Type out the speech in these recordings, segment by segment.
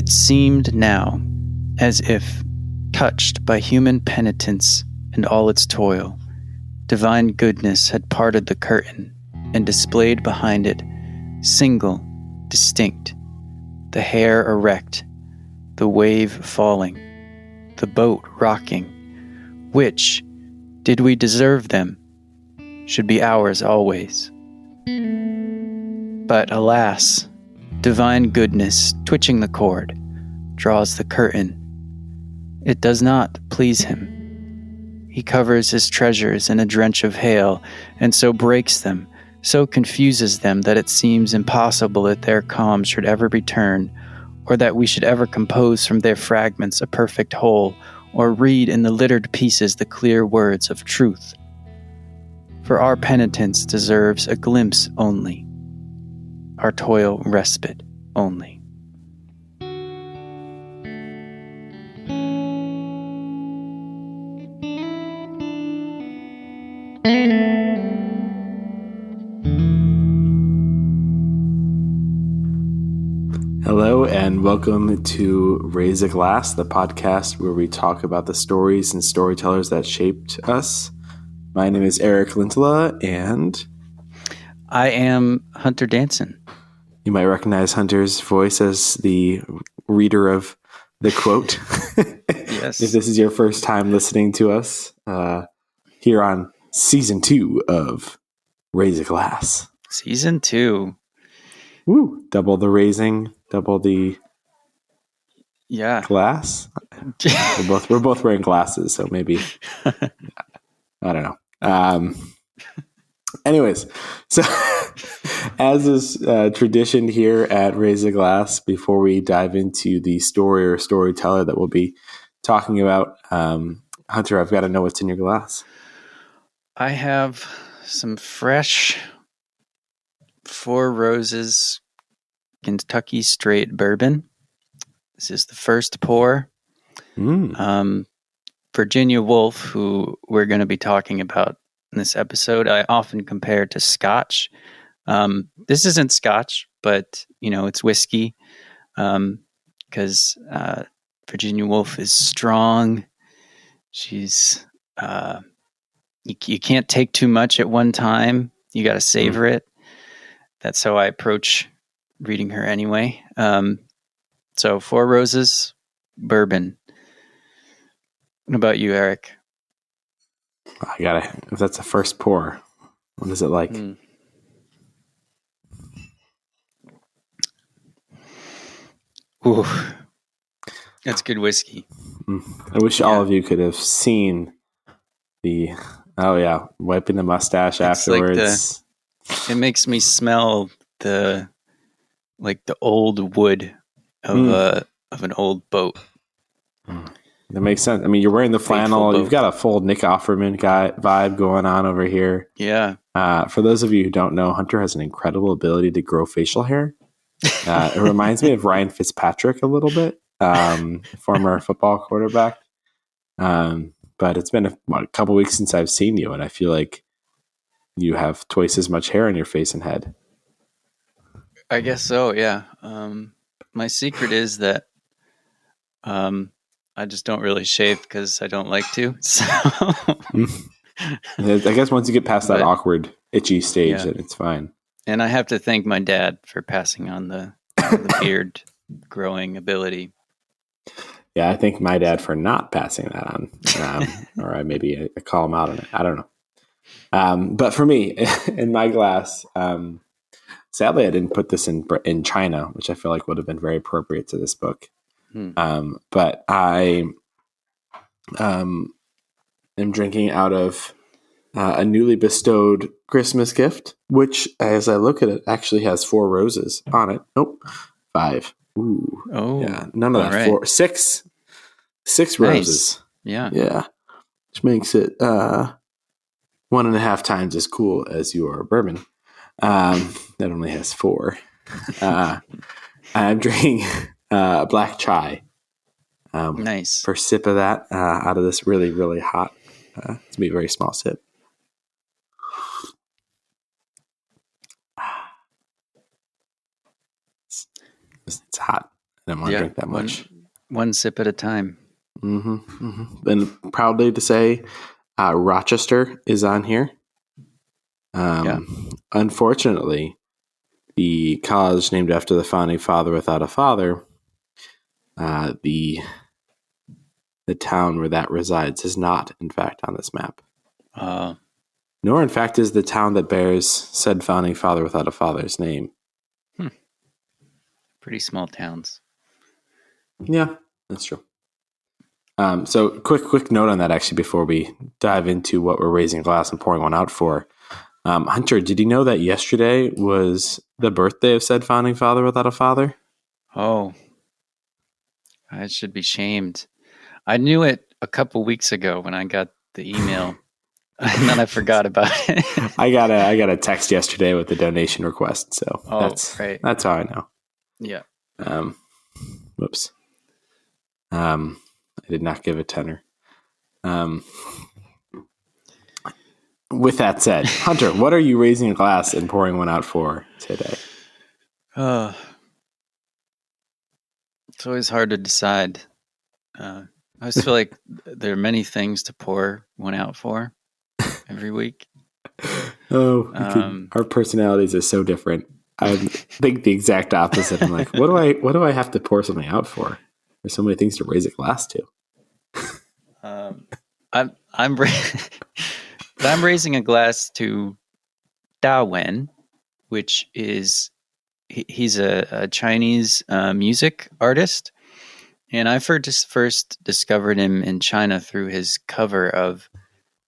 It seemed now as if, touched by human penitence and all its toil, divine goodness had parted the curtain and displayed behind it, single, distinct, the hair erect, the wave falling, the boat rocking, which, did we deserve them, should be ours always. But alas, divine goodness, twitching the cord, draws the curtain. It does not please him. He covers his treasures in a drench of hail, and so breaks them, so confuses them that it seems impossible that their calm should ever return, or that we should ever compose from their fragments a perfect whole, or read in the littered pieces the clear words of truth. For our penitence deserves a glimpse only, our toil respite only. Hello and welcome to Raise a Glass, the podcast where we talk about the stories and storytellers that shaped us. My name is Eric Lintela, and I am Hunter Danson. You might recognize Hunter's voice as the reader of the quote. Yes. If this is your first time listening to us here on Season 2 of Raise a Glass. Season 2. Woo! Double the raising, double the glass. We're both wearing glasses, so maybe I don't know. Anyways, so as is tradition here at Raise a Glass, before we dive into the story or storyteller that we'll be talking about, Hunter, I've got to know what's in your glass. I have some fresh Four Roses Kentucky Straight bourbon. This is the first pour. Virginia Woolf, who we're going to be talking about in this episode, I often compare to Scotch. This isn't Scotch, but it's whiskey. Because Virginia Woolf is strong. She's you can't take too much at one time. You got to savor it. That's how I approach reading her anyway. So Four Roses bourbon. What about you, Eric? If that's the first pour, what is it like? Ooh, that's good whiskey. I wish all of you could have seen wiping the mustache it's afterwards. It makes me smell the old wood of an old boat. That makes sense. I mean, you're wearing the flannel. You've got a full Nick Offerman vibe going on over here. Yeah. For those of you who don't know, Hunter has an incredible ability to grow facial hair. It reminds me of Ryan Fitzpatrick a little bit, former football quarterback. But it's been a couple weeks since I've seen you, and I feel like you have twice as much hair on your face and head. I guess so, yeah. My secret is that I just don't really shave because I don't like to. So. I guess once you get past that awkward, itchy stage, then it's fine. And I have to thank my dad for passing on the beard growing ability. Yeah, I thank my dad for not passing that on. Or maybe I call him out on it. I don't know. But for me, in my glass, sadly, I didn't put this in China, which I feel like would have been very appropriate to this book. But I am drinking out of a newly bestowed Christmas gift, which, as I look at it, actually has 4 roses on it. Nope, 5. Ooh, yeah, none of that. Right. 4, 6 roses. Yeah, which makes it 1.5 times as cool as your bourbon. That only has 4. I'm drinking black chai. Nice. First sip of that out of this really, really hot. It's going to be a very small sip. It's hot. I didn't want to drink that much. One sip at a time. And proudly to say, Rochester is on here. Unfortunately, the college named after the founding father without a father, the town where that resides is not, in fact, on this map. Nor, in fact, is the town that bears said founding father without a father's name. Pretty small towns. Yeah, that's true. So quick note on that, actually, before we dive into what we're raising a glass and pouring one out for. Hunter, did you know that yesterday was the birthday of said founding father without a father? Oh, I should be shamed. I knew it a couple weeks ago when I got the email, and then I forgot about it. I got a text yesterday with the donation request, so right. That's how I know. Yeah. Whoops. I did not give a tenner. With that said, Hunter, what are you raising a glass and pouring one out for today? It's always hard to decide. I always feel like there are many things to pour one out for every week. Our personalities are so different. I think the exact opposite. I'm like, what do I have to pour something out for? There's so many things to raise a glass to. I'm raising a glass to Da Wen, which is he's a Chinese music artist, and I first discovered him in China through his cover of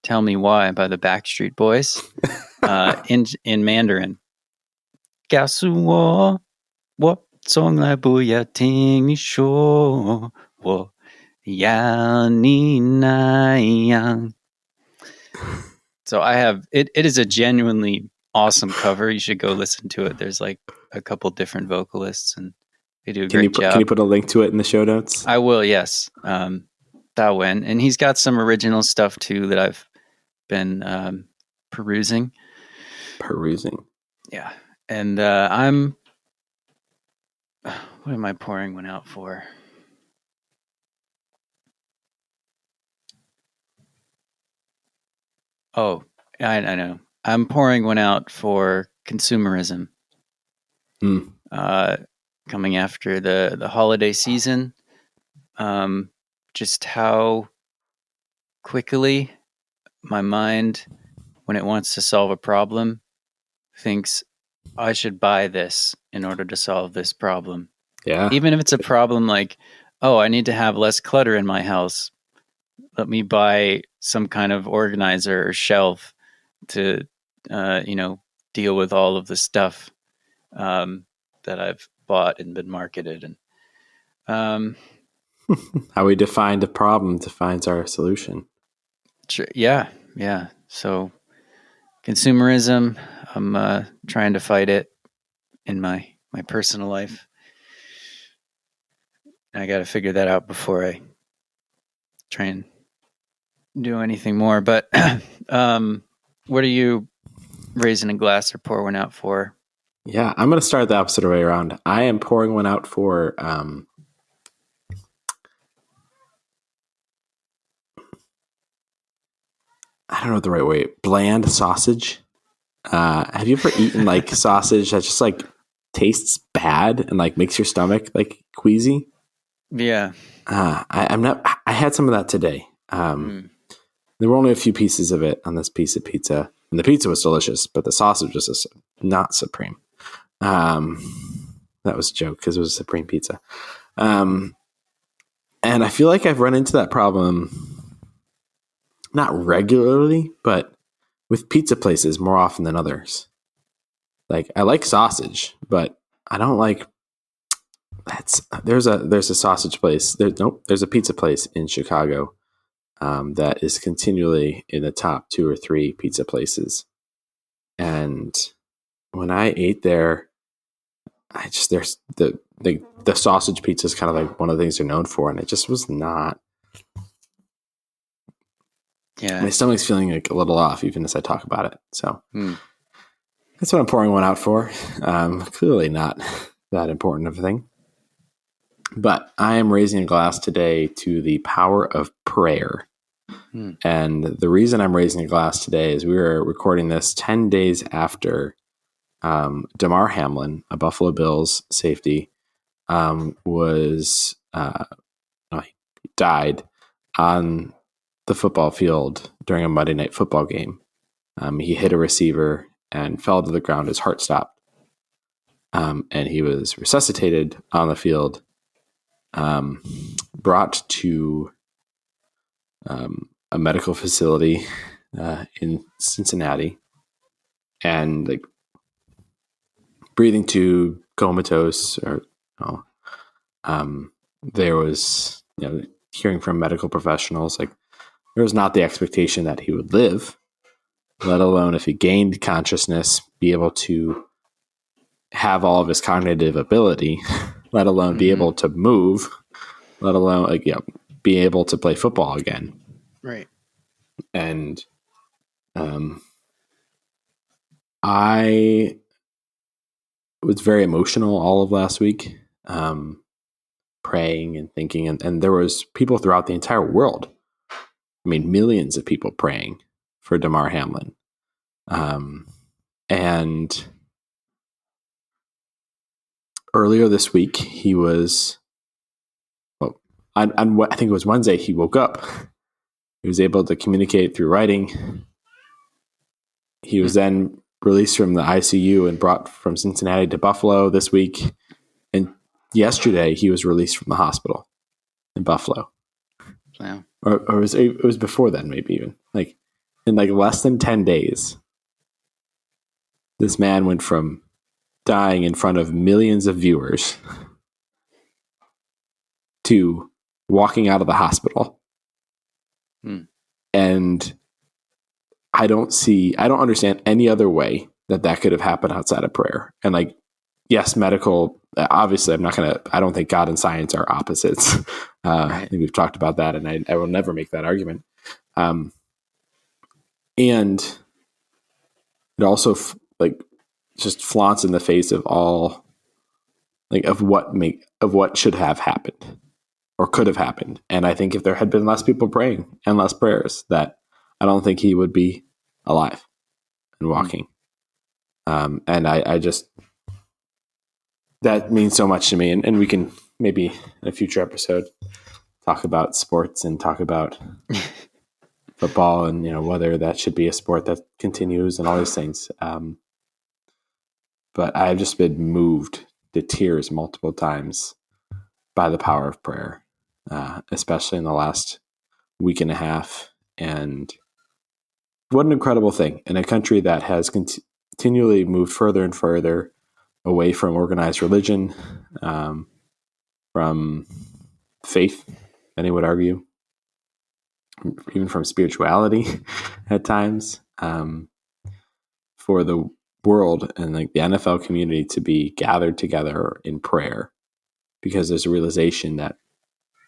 "Tell Me Why" by the Backstreet Boys in Mandarin. 告诉我，我从来不要听你说，我要你那样。So I have it. It is a genuinely awesome cover. You should go listen to it. There's like a couple different vocalists, and they do a great job. Can you put a link to it in the show notes? I will. Yes, Da Wen, and he's got some original stuff too that I've been perusing. Yeah, and I'm. What am I pouring one out for? Oh, I know. I'm pouring one out for consumerism. Coming after the holiday season, just how quickly my mind, when it wants to solve a problem, thinks I should buy this in order to solve this problem. Yeah. Even if it's a problem like, oh, I need to have less clutter in my house. Let me buy some kind of organizer or shelf to, deal with all of the stuff that I've bought and been marketed. And how we define the problem defines our solution. Yeah. So consumerism, I'm trying to fight it in my personal life. I got to figure that out before I try and do anything more. But what are you raising a glass or pour one out for? Yeah, I'm going to start the opposite way around. I am pouring one out for I don't know the right way. Bland sausage. Have you ever eaten like sausage that just like tastes bad and like makes your stomach like queasy? Yeah. I'm not. I had some of that today. There were only a few pieces of it on this piece of pizza, and the pizza was delicious, but the sausage was just not supreme. That was a joke because it was a supreme pizza. And I feel like I've run into that problem. Not regularly, but with pizza places more often than others. Like I like sausage, but I don't like there's a sausage place. There's a pizza place in Chicago that is continually in the top 2 or 3 pizza places. And when I ate there, there's the sausage pizza is kind of like one of the things they're known for, and it just was not. Yeah, my stomach's feeling like a little off even as I talk about it. So that's what I'm pouring one out for. Clearly not that important of a thing. But I am raising a glass today to the power of prayer. And the reason I'm raising a glass today is we were recording this 10 days after Damar Hamlin, a Buffalo Bills safety, he died on the football field during a Monday Night Football game. He hit a receiver and fell to the ground. His heart stopped. And he was resuscitated on the field, brought to a medical facility in Cincinnati, and like breathing tube, comatose, or there was hearing from medical professionals like there was not the expectation that he would live, let alone if he gained consciousness, be able to have all of his cognitive ability, let alone be able to move, let alone be able to play football again. Right. And I was very emotional all of last week, praying and thinking, and there was people throughout the entire world. I mean, millions of people praying for Damar Hamlin. And earlier this week, he was, I think it was Wednesday, he woke up. He was able to communicate through writing. He was then released from the ICU and brought from Cincinnati to Buffalo this week. And yesterday, he was released from the hospital in Buffalo. Wow. Or it was before then, maybe even. Like in like less than 10 days, this man went from dying in front of millions of viewers to walking out of the hospital. And I don't understand any other way that could have happened outside of prayer. And like, yes, medical, obviously I don't think God and science are opposites. Right. I think we've talked about that, and I will never make that argument. And it also just flaunts in the face of all of what should have happened or could have happened. And I think if there had been less people praying and less prayers, that I don't think he would be alive and walking. And I just, that means so much to me. And we can maybe in a future episode talk about sports and talk about football and, whether that should be a sport that continues and all these things. But I've just been moved to tears multiple times by the power of prayer, especially in the last week and a half. And what an incredible thing in a country that has continually moved further and further away from organized religion, from faith, many would argue, even from spirituality at times, for the world and like the NFL community to be gathered together in prayer, because there's a realization that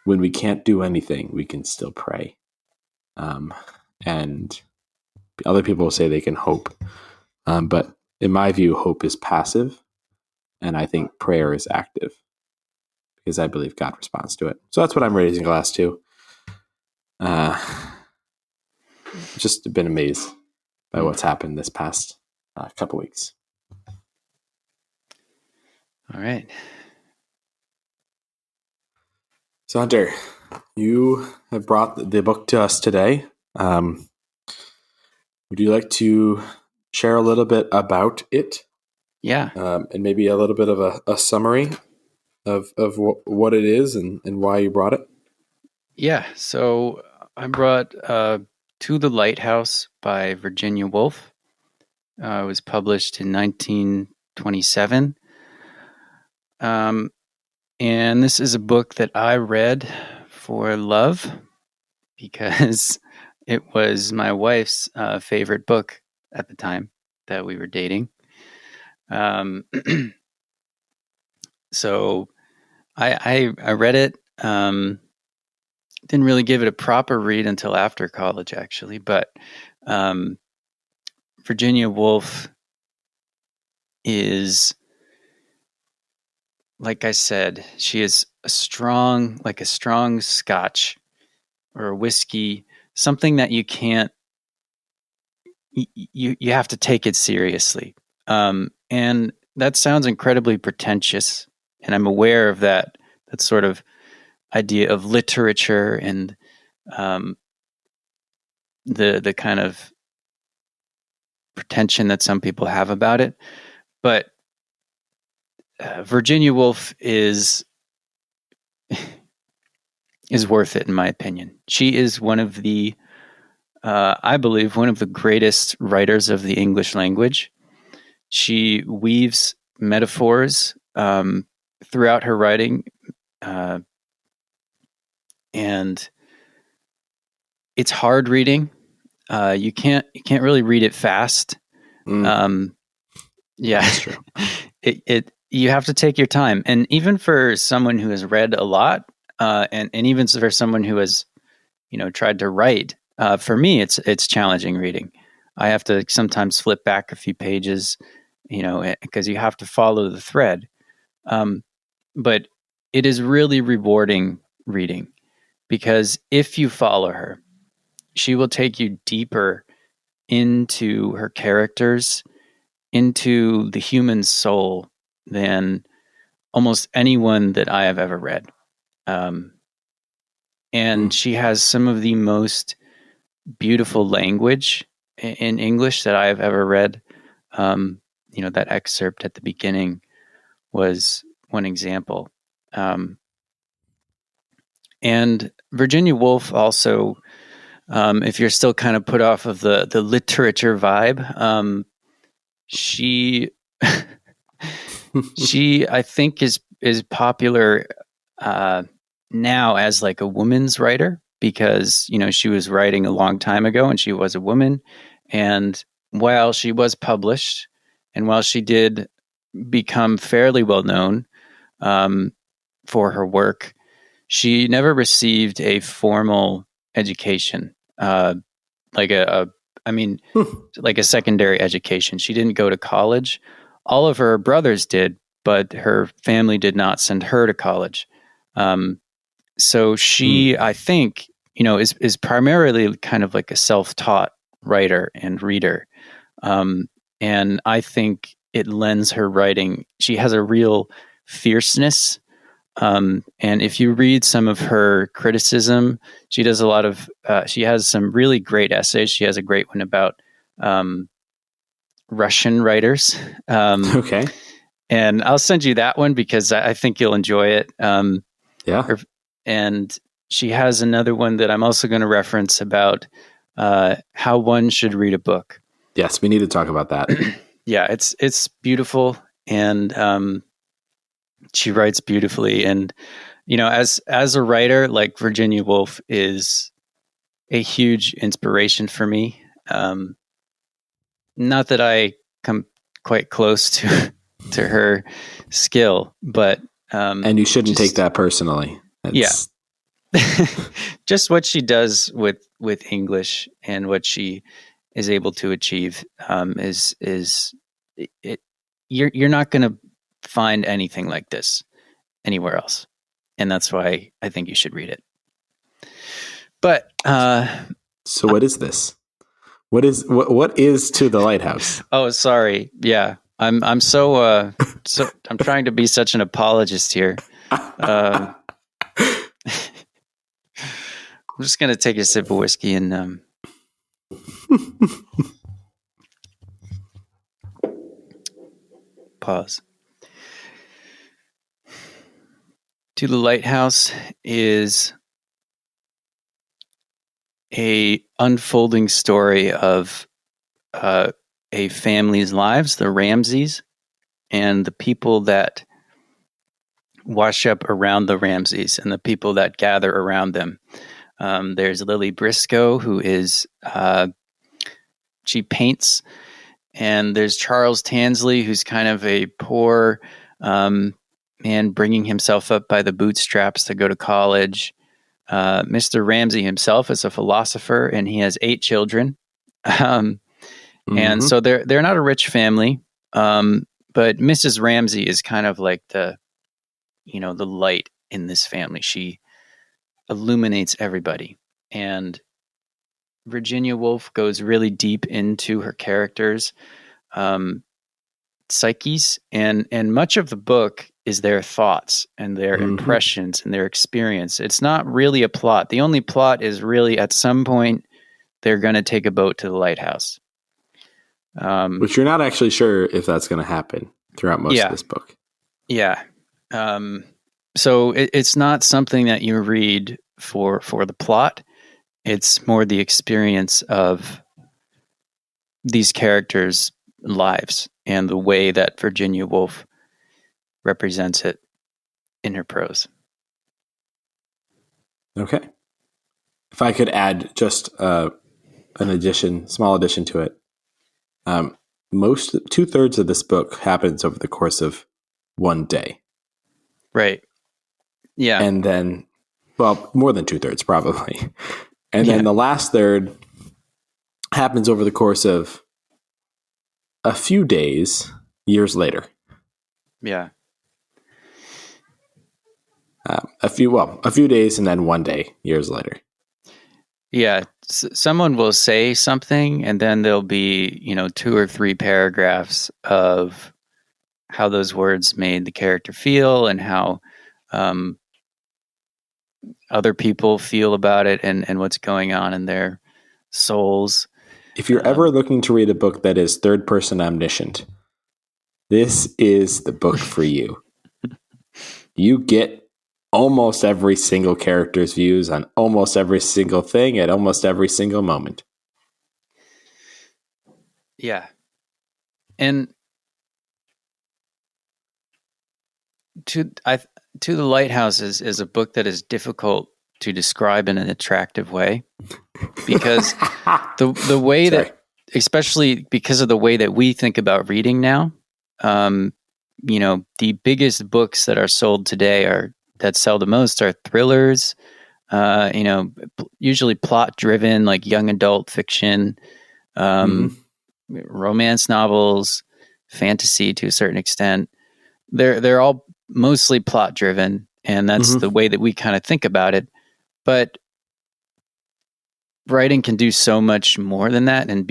when we can't do anything, we can still pray. And other people will say they can hope. But in my view, hope is passive. And I think prayer is active, because I believe God responds to it. So that's what I'm raising a glass to. Just been amazed by what's happened this past couple weeks. All right. So Hunter, you have brought the book to us today. Would you like to share a little bit about it? Yeah. And maybe a little bit of a summary of what it is and why you brought it? Yeah. So I brought To the Lighthouse by Virginia Woolf. It was published in 1927. And this is a book that I read for love, because it was my wife's favorite book at the time that we were dating. So I read it. Didn't really give it a proper read until after college, actually. But Virginia Woolf is like I said, she is like a strong scotch or a whiskey, something that you can't, you have to take it seriously. And that sounds incredibly pretentious. And I'm aware of that sort of idea of literature and um, the kind of pretension that some people have about it. But Virginia Woolf is worth it in my opinion. She is one of the I believe one of the greatest writers of the English language. She weaves metaphors throughout her writing, uh, and it's hard reading. You can't really read it fast. Um, yeah, That's true. it you have to take your time, and even for someone who has read a lot, and even for someone who has tried to write, for me it's challenging reading. I have to sometimes flip back a few pages, because you have to follow the thread. But it is really rewarding reading because if you follow her, she will take you deeper into her characters, into the human soul than almost anyone that I have ever read. Um, and she has some of the most beautiful language in English that I have ever read. That excerpt at the beginning was one example. And Virginia Woolf also, if you're still kind of put off of the literature vibe, she she I think is popular now as like a woman's writer because she was writing a long time ago and she was a woman, and while she was published and while she did become fairly well known for her work, she never received a formal education, like I mean, like a secondary education. She didn't go to college. All of her brothers did, but her family did not send her to college. So she, I think, is primarily kind of like a self-taught writer and reader. And I think it lends her writing. She has a real fierceness. And if you read some of her criticism, she does a lot of, she has some really great essays. She has a great one about Russian writers. Okay. And I'll send you that one because I think you'll enjoy it. Yeah. And she has another one that I'm also going to reference about how one should read a book. Yes, we need to talk about that. Yeah, it's beautiful, and she writes beautifully. And as a writer, like Virginia Woolf is a huge inspiration for me. Not that I come quite close to her skill, but and you shouldn't take that personally. Yeah. Just what she does with English and what she is able to achieve is it. You're not going to find anything like this anywhere else, and that's why I think you should read it. But so, what is this? What is To the Lighthouse? Oh, sorry. Yeah, I'm so I'm trying to be such an apologist here. I'm just gonna take a sip of whiskey and pause. To the Lighthouse is a unfolding story of a family's lives, the Ramseys, and the people that wash up around the Ramseys and the people that gather around them. There's Lily Briscoe, who is she paints, and there's Charles Tansley, who's kind of a poor man bringing himself up by the bootstraps to go to college. Mr. Ramsey himself is a philosopher, and he has 8 children. And so they're not a rich family, but Mrs. Ramsey is kind of like the the light in this family. She illuminates everybody. And Virginia Woolf goes really deep into her characters' psyches, and much of the book is their thoughts and their impressions and their experience. It's not really a plot. The only plot is really at some point they're going to take a boat to the lighthouse. Which you're not actually sure if that's going to happen throughout most of this book. Yeah. So it's not something that you read for the plot. It's more the experience of these characters' lives and the way that Virginia Woolf represents it in her prose. Okay. If I could add just small addition to it. 2/3 of this book happens over the course of one day. Right. Yeah. And then, well, more than 2/3 probably. And then the last third happens over the course of a few days, years later. Yeah. A few days and then one day, years later. Yeah. Someone will say something and then there'll be, 2 or 3 paragraphs of how those words made the character feel and how other people feel about it and what's going on in their souls. If you're ever looking to read a book that is third person omniscient, this is the book for you. You get almost every single character's views on almost every single thing at almost every single moment. Yeah. And to the Lighthouse is a book that is difficult to describe in an attractive way because the way that, especially because of the way that we think about reading now, the biggest books that are sold today that sell the most are thrillers, usually plot driven, like young adult fiction, romance novels, fantasy to a certain extent. They're all mostly plot driven, and that's the way that we kind of think about it. But writing can do so much more than that and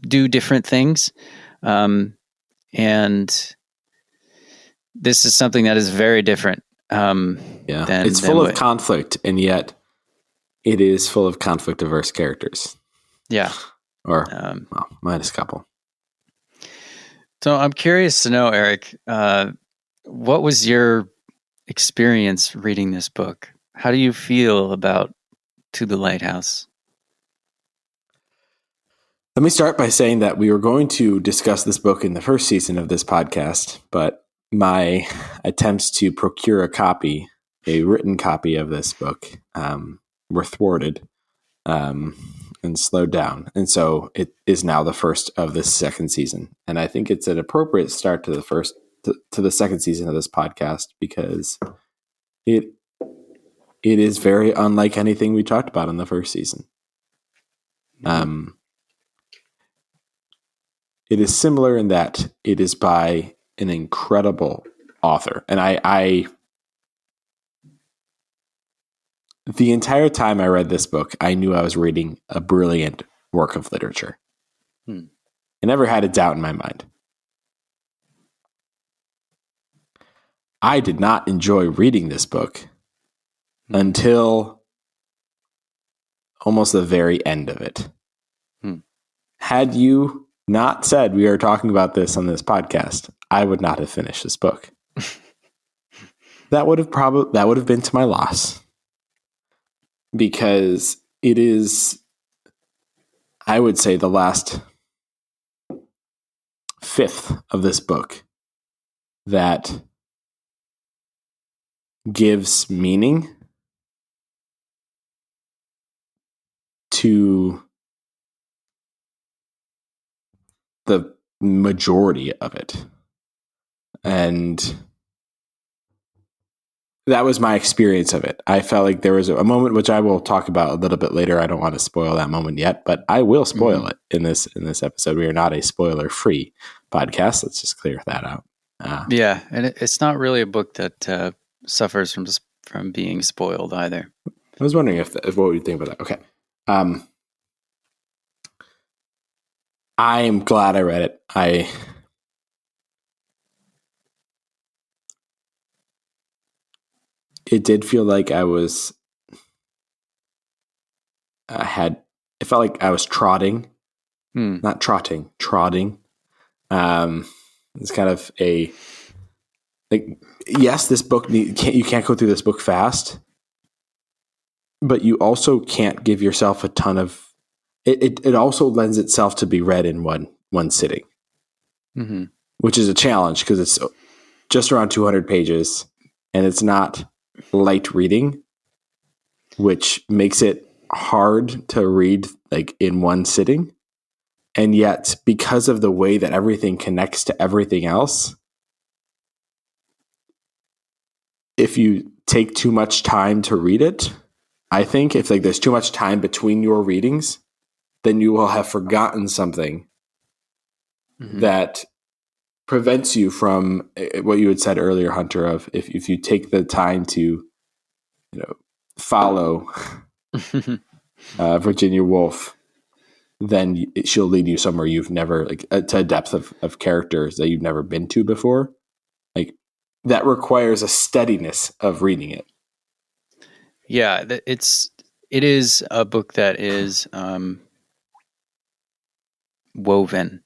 do different things. And this is something that is very different. It's full of conflict, and yet it is full of conflict averse characters. Yeah. Or minus a couple. So I'm curious to know, Eric, what was your experience reading this book? How do you feel about To the Lighthouse? Let me start by saying that we were going to discuss this book in the first season of this podcast, but my attempts to procure a written copy of this book, were thwarted and slowed down. And so it is now the first of this second season. And I think it's an appropriate start to the second season of this podcast because it is very unlike anything we talked about in the first season. It is similar in that it is by an incredible author. And I the entire time I read this book, I knew I was reading a brilliant work of literature. I never had a doubt in my mind. I did not enjoy reading this book until almost the very end of it. Had you not said we are talking about this on this podcast, I would not have finished this book. That would have been to my loss, because it is, I would say, the last fifth of this book that gives meaning to the majority of it. And that was my experience of it. I felt like there was a moment, which I will talk about a little bit later. I don't want to spoil that moment yet, but I will spoil it in this episode. We are not a spoiler-free podcast. Let's just clear that out. Yeah, and it's not really a book that suffers from being spoiled either. I was wondering if what you think about that. Okay. I'm glad I read it. It did feel like it felt like I was trotting, not trotting. It's kind of yes, this book, you can't go through this book fast, but you also can't give yourself a ton of, it also lends itself to be read in one sitting, which is a challenge because it's just around 200 pages and it's not light reading, which makes it hard to read like in one sitting. And yet, because of the way that everything connects to everything else, if you take too much time to read it, I think if there's too much time between your readings, then you will have forgotten something that prevents you from what you had said earlier, Hunter, of if you take the time to, follow Virginia Woolf, then she'll lead you somewhere you've never, to a depth of characters that you've never been to before. Like that requires a steadiness of reading it. Yeah, it is a book that is woven,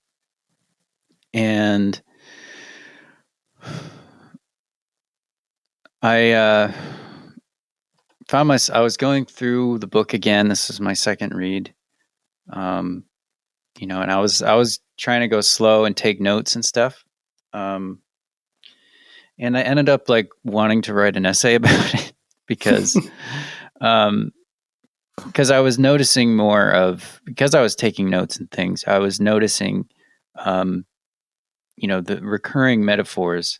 and I I was going through the book again. This is my second read, and I was trying to go slow and take notes and stuff, and I ended up wanting to write an essay about it because I was noticing because I was taking notes and things, I was noticing, the recurring metaphors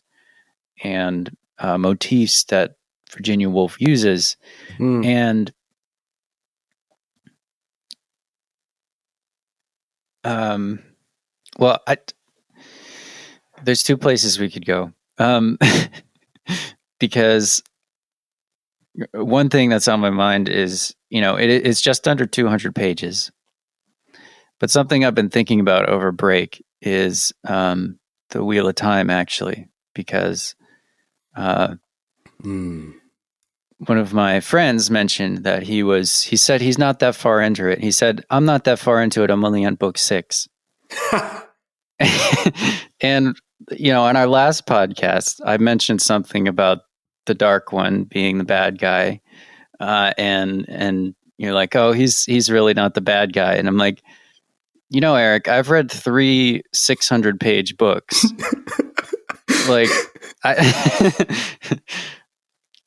and motifs that Virginia Woolf uses. And there's two places we could go. Because one thing that's on my mind is, it's just under 200 pages. But something I've been thinking about over break is the Wheel of Time, actually, because one of my friends mentioned that he said he's not that far into it. He said, I'm not that far into it. I'm only on book 6. And, on our last podcast, I mentioned something about the Dark One being the bad guy. And you're like, oh, he's really not the bad guy. And I'm like, Eric, I've read 3 600-page books.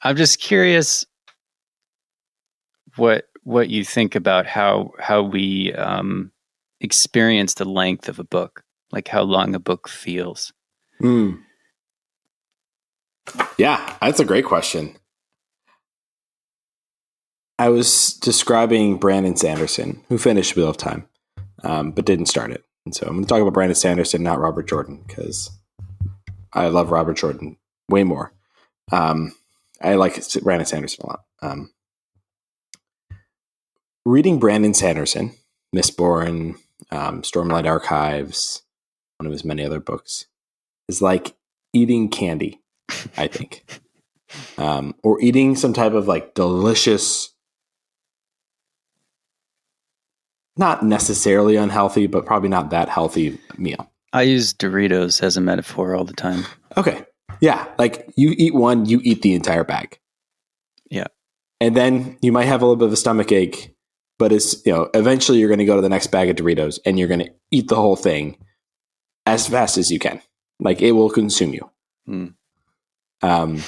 I'm just curious what you think about how we experience the length of a book, like how long a book feels. Yeah, that's a great question. I was describing Brandon Sanderson, who finished Wheel of Time, but didn't start it. And so I'm going to talk about Brandon Sanderson, not Robert Jordan, because I love Robert Jordan way more. I like Brandon Sanderson a lot. Reading Brandon Sanderson, Mistborn, Stormlight Archives, one of his many other books, is like eating candy, I think. Or eating some type of delicious, not necessarily unhealthy, but probably not that healthy meal. I use Doritos as a metaphor all the time. Okay. Yeah. You eat one, you eat the entire bag. Yeah. And then you might have a little bit of a stomach ache, but it's, eventually you're going to go to the next bag of Doritos and you're going to eat the whole thing as fast as you can. It will consume you. And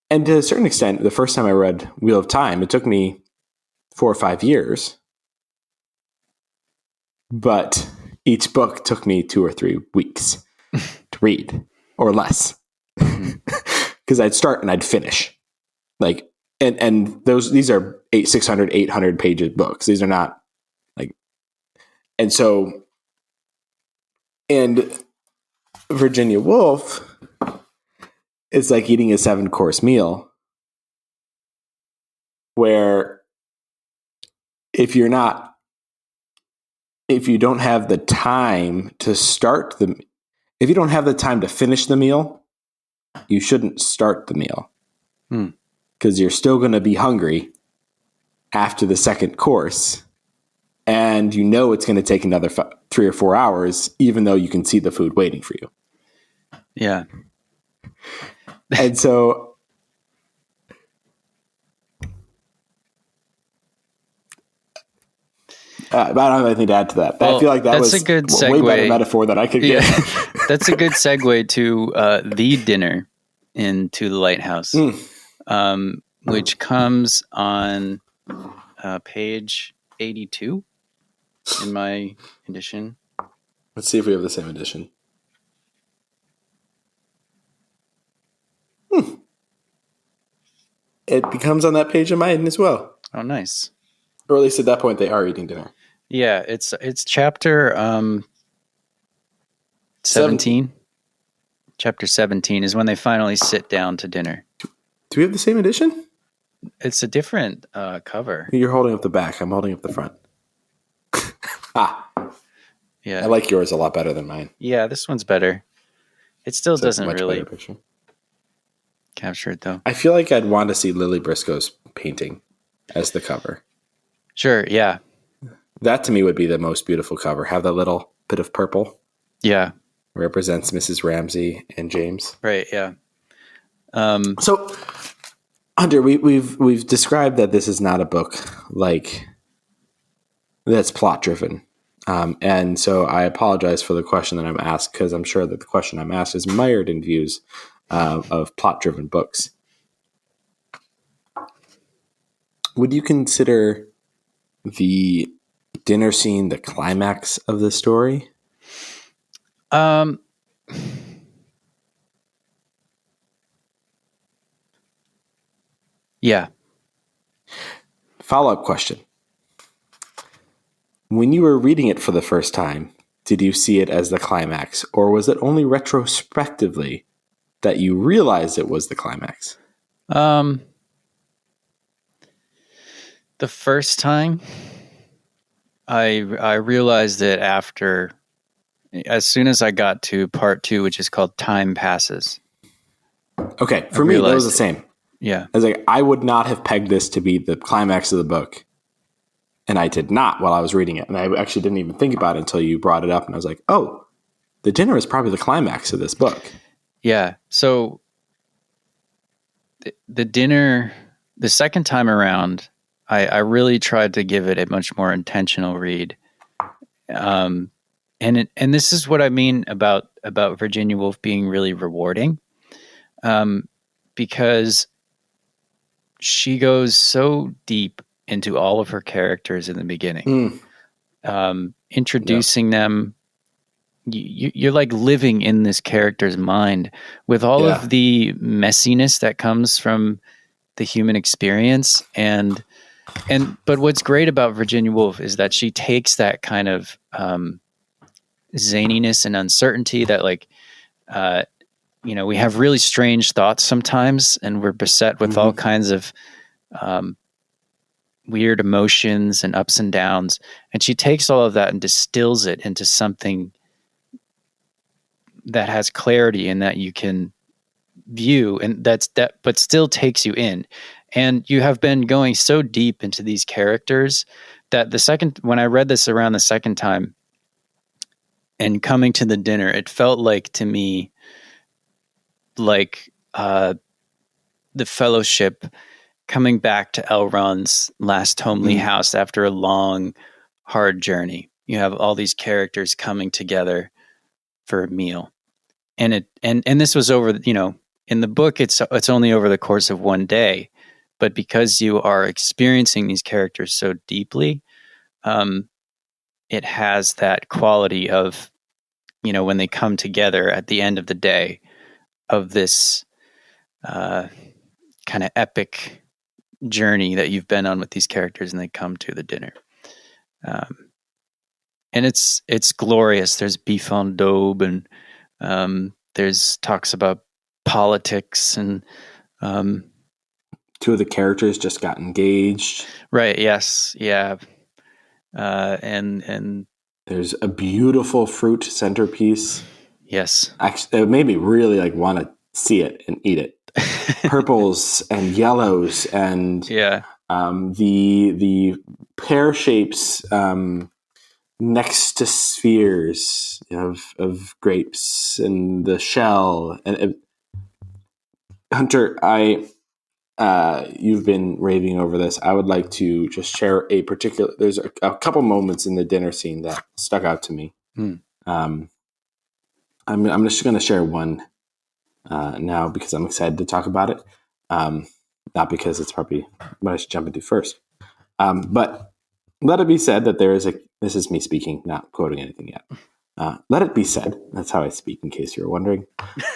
to a certain extent, the first time I read Wheel of Time, it took me 4 or 5 years, but each book took me 2 or 3 weeks to read, or less, because I'd start and I'd finish. And these are 600, 800 pages books. These are not and so, and Virginia Woolf, it's like eating a 7-course meal where if you don't have the time to if you don't have the time to finish the meal, you shouldn't start the meal because you're still going to be hungry after the second course. And it's going to take another 3 or 4 hours, even though you can see the food waiting for you. Yeah. And so I don't have anything to add to that. I feel like that's a good segue. Way better metaphor than I could get. That's a good segue to the dinner into the Lighthouse, which comes on page 82 in my edition. Let's see if we have the same edition. It becomes on that page of mine as well. Oh, nice. Or at least at that point, they are eating dinner. Yeah, it's chapter 17. Chapter 17 is when they finally sit down to dinner. Do we have the same edition? It's a different cover. You're holding up the back. I'm holding up the front. Yeah. I like yours a lot better than mine. Yeah, this one's better. It still doesn't much really better picture. Capture it, though. I feel like I'd want to see Lily Briscoe's painting as the cover. Sure, yeah. That to me would be the most beautiful cover. Have that little bit of purple. Yeah. Represents Mrs. Ramsey and James. Right, yeah. So, Hunter, we've described that this is not a book like that's plot driven. And so I apologize for the question that I'm asked, because I'm sure that the question I'm asked is mired in views of plot-driven books. Would you consider the dinner scene the climax of the story? Yeah. Follow-up question. When you were reading it for the first time, did you see it as the climax, or was it only retrospectively that you realized it was the climax? The first time, I realized it after, as soon as I got to part 2, which is called Time Passes. Okay, for me, that was the same. Yeah. I was like, I would not have pegged this to be the climax of the book. And I did not while I was reading it. And I actually didn't even think about it until you brought it up. And I was like, oh, the dinner is probably the climax of this book. Yeah. So the dinner, the second time around, I really tried to give it a much more intentional read. And this is what I mean about Virginia Woolf being really rewarding. Because she goes so deep into all of her characters in the beginning, introducing them. You're like living in this character's mind with all of the messiness that comes from the human experience. But what's great about Virginia Woolf is that she takes that kind of zaniness and uncertainty that, like, we have really strange thoughts sometimes, and we're beset with all kinds of weird emotions and ups and downs. And she takes all of that and distills it into something that has clarity and that you can view, and but still takes you in. And you have been going so deep into these characters that when I read this around the second time and coming to the dinner, it felt like to me, like the Fellowship coming back to Elrond's last homely house after a long, hard journey. You have all these characters coming together for a meal, and this was over. In the book, it's only over the course of one day, but because you are experiencing these characters so deeply, it has that quality of, when they come together at the end of the day, of this kind of epic journey that you've been on with these characters, and they come to the dinner. And it's glorious. There's beef en daube and There's talks about politics and two of the characters just got engaged. Right. Yes. Yeah. And there's a beautiful fruit centerpiece. Yes. Actually, it made me really like want to see it and eat it. Purples and yellows and the pear shapes next to spheres of grapes and the shell. And Hunter, you've been raving over this. I would like to just share there's a couple moments in the dinner scene that stuck out to me. I'm just going to share one now because I'm excited to talk about it. Not because it's probably what I should jump into first. But let it be said that this is me speaking, not quoting anything yet. Let it be said, that's how I speak in case you're wondering.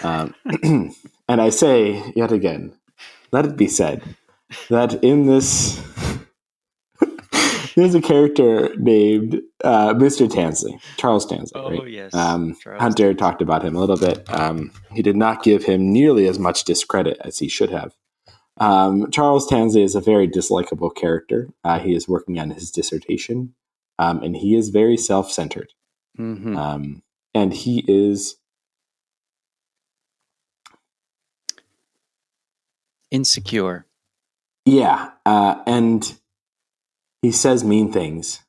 And I say yet again, let it be said that in this, there's a character named Mr. Tansley, Charles Tansley. Oh, right? Yes. Hunter talked about him a little bit. He did not give him nearly as much discredit as he should have. Charles Tansley is a very dislikable character. He is working on his dissertation, and he is very self-centered. Mm-hmm. And he is insecure. Yeah, and he says mean things,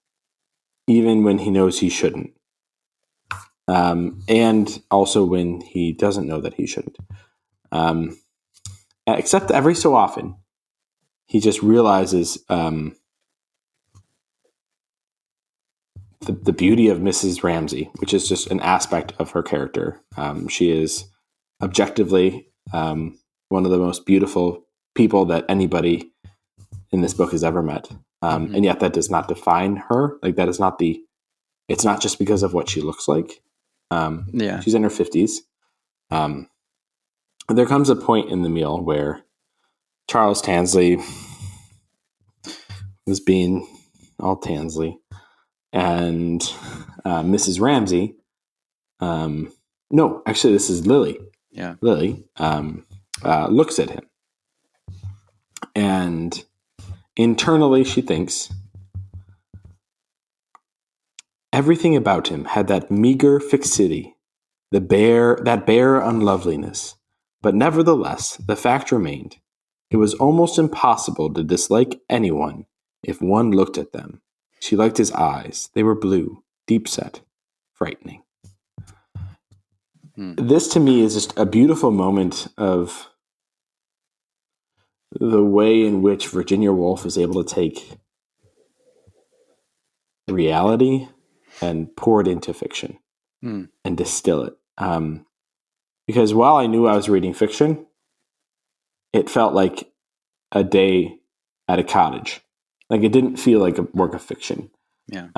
even when he knows he shouldn't. And also when he doesn't know that he shouldn't. Except every so often, he just realizes the beauty of Mrs. Ramsey, which is just an aspect of her character. She is objectively one of the most beautiful people that anybody in this book has ever met. And yet that does not define her. Like that is not it's not just because of what she looks like. She's in her 50s. There comes a point in the meal where Charles Tansley was being all Tansley, and Mrs. Ramsey. No, actually, this is Lily. Yeah, Lily looks at him, and internally she thinks everything about him had that meager fixity, that bare unloveliness. But nevertheless, the fact remained. It was almost impossible to dislike anyone if one looked at them. She liked his eyes. They were blue, deep-set, frightening. This, to me, is just a beautiful moment of the way in which Virginia Woolf is able to take reality and pour it into fiction and distill it. Because while I knew I was reading fiction, it felt like a day at a cottage. Like it didn't feel like a work of fiction. Yeah.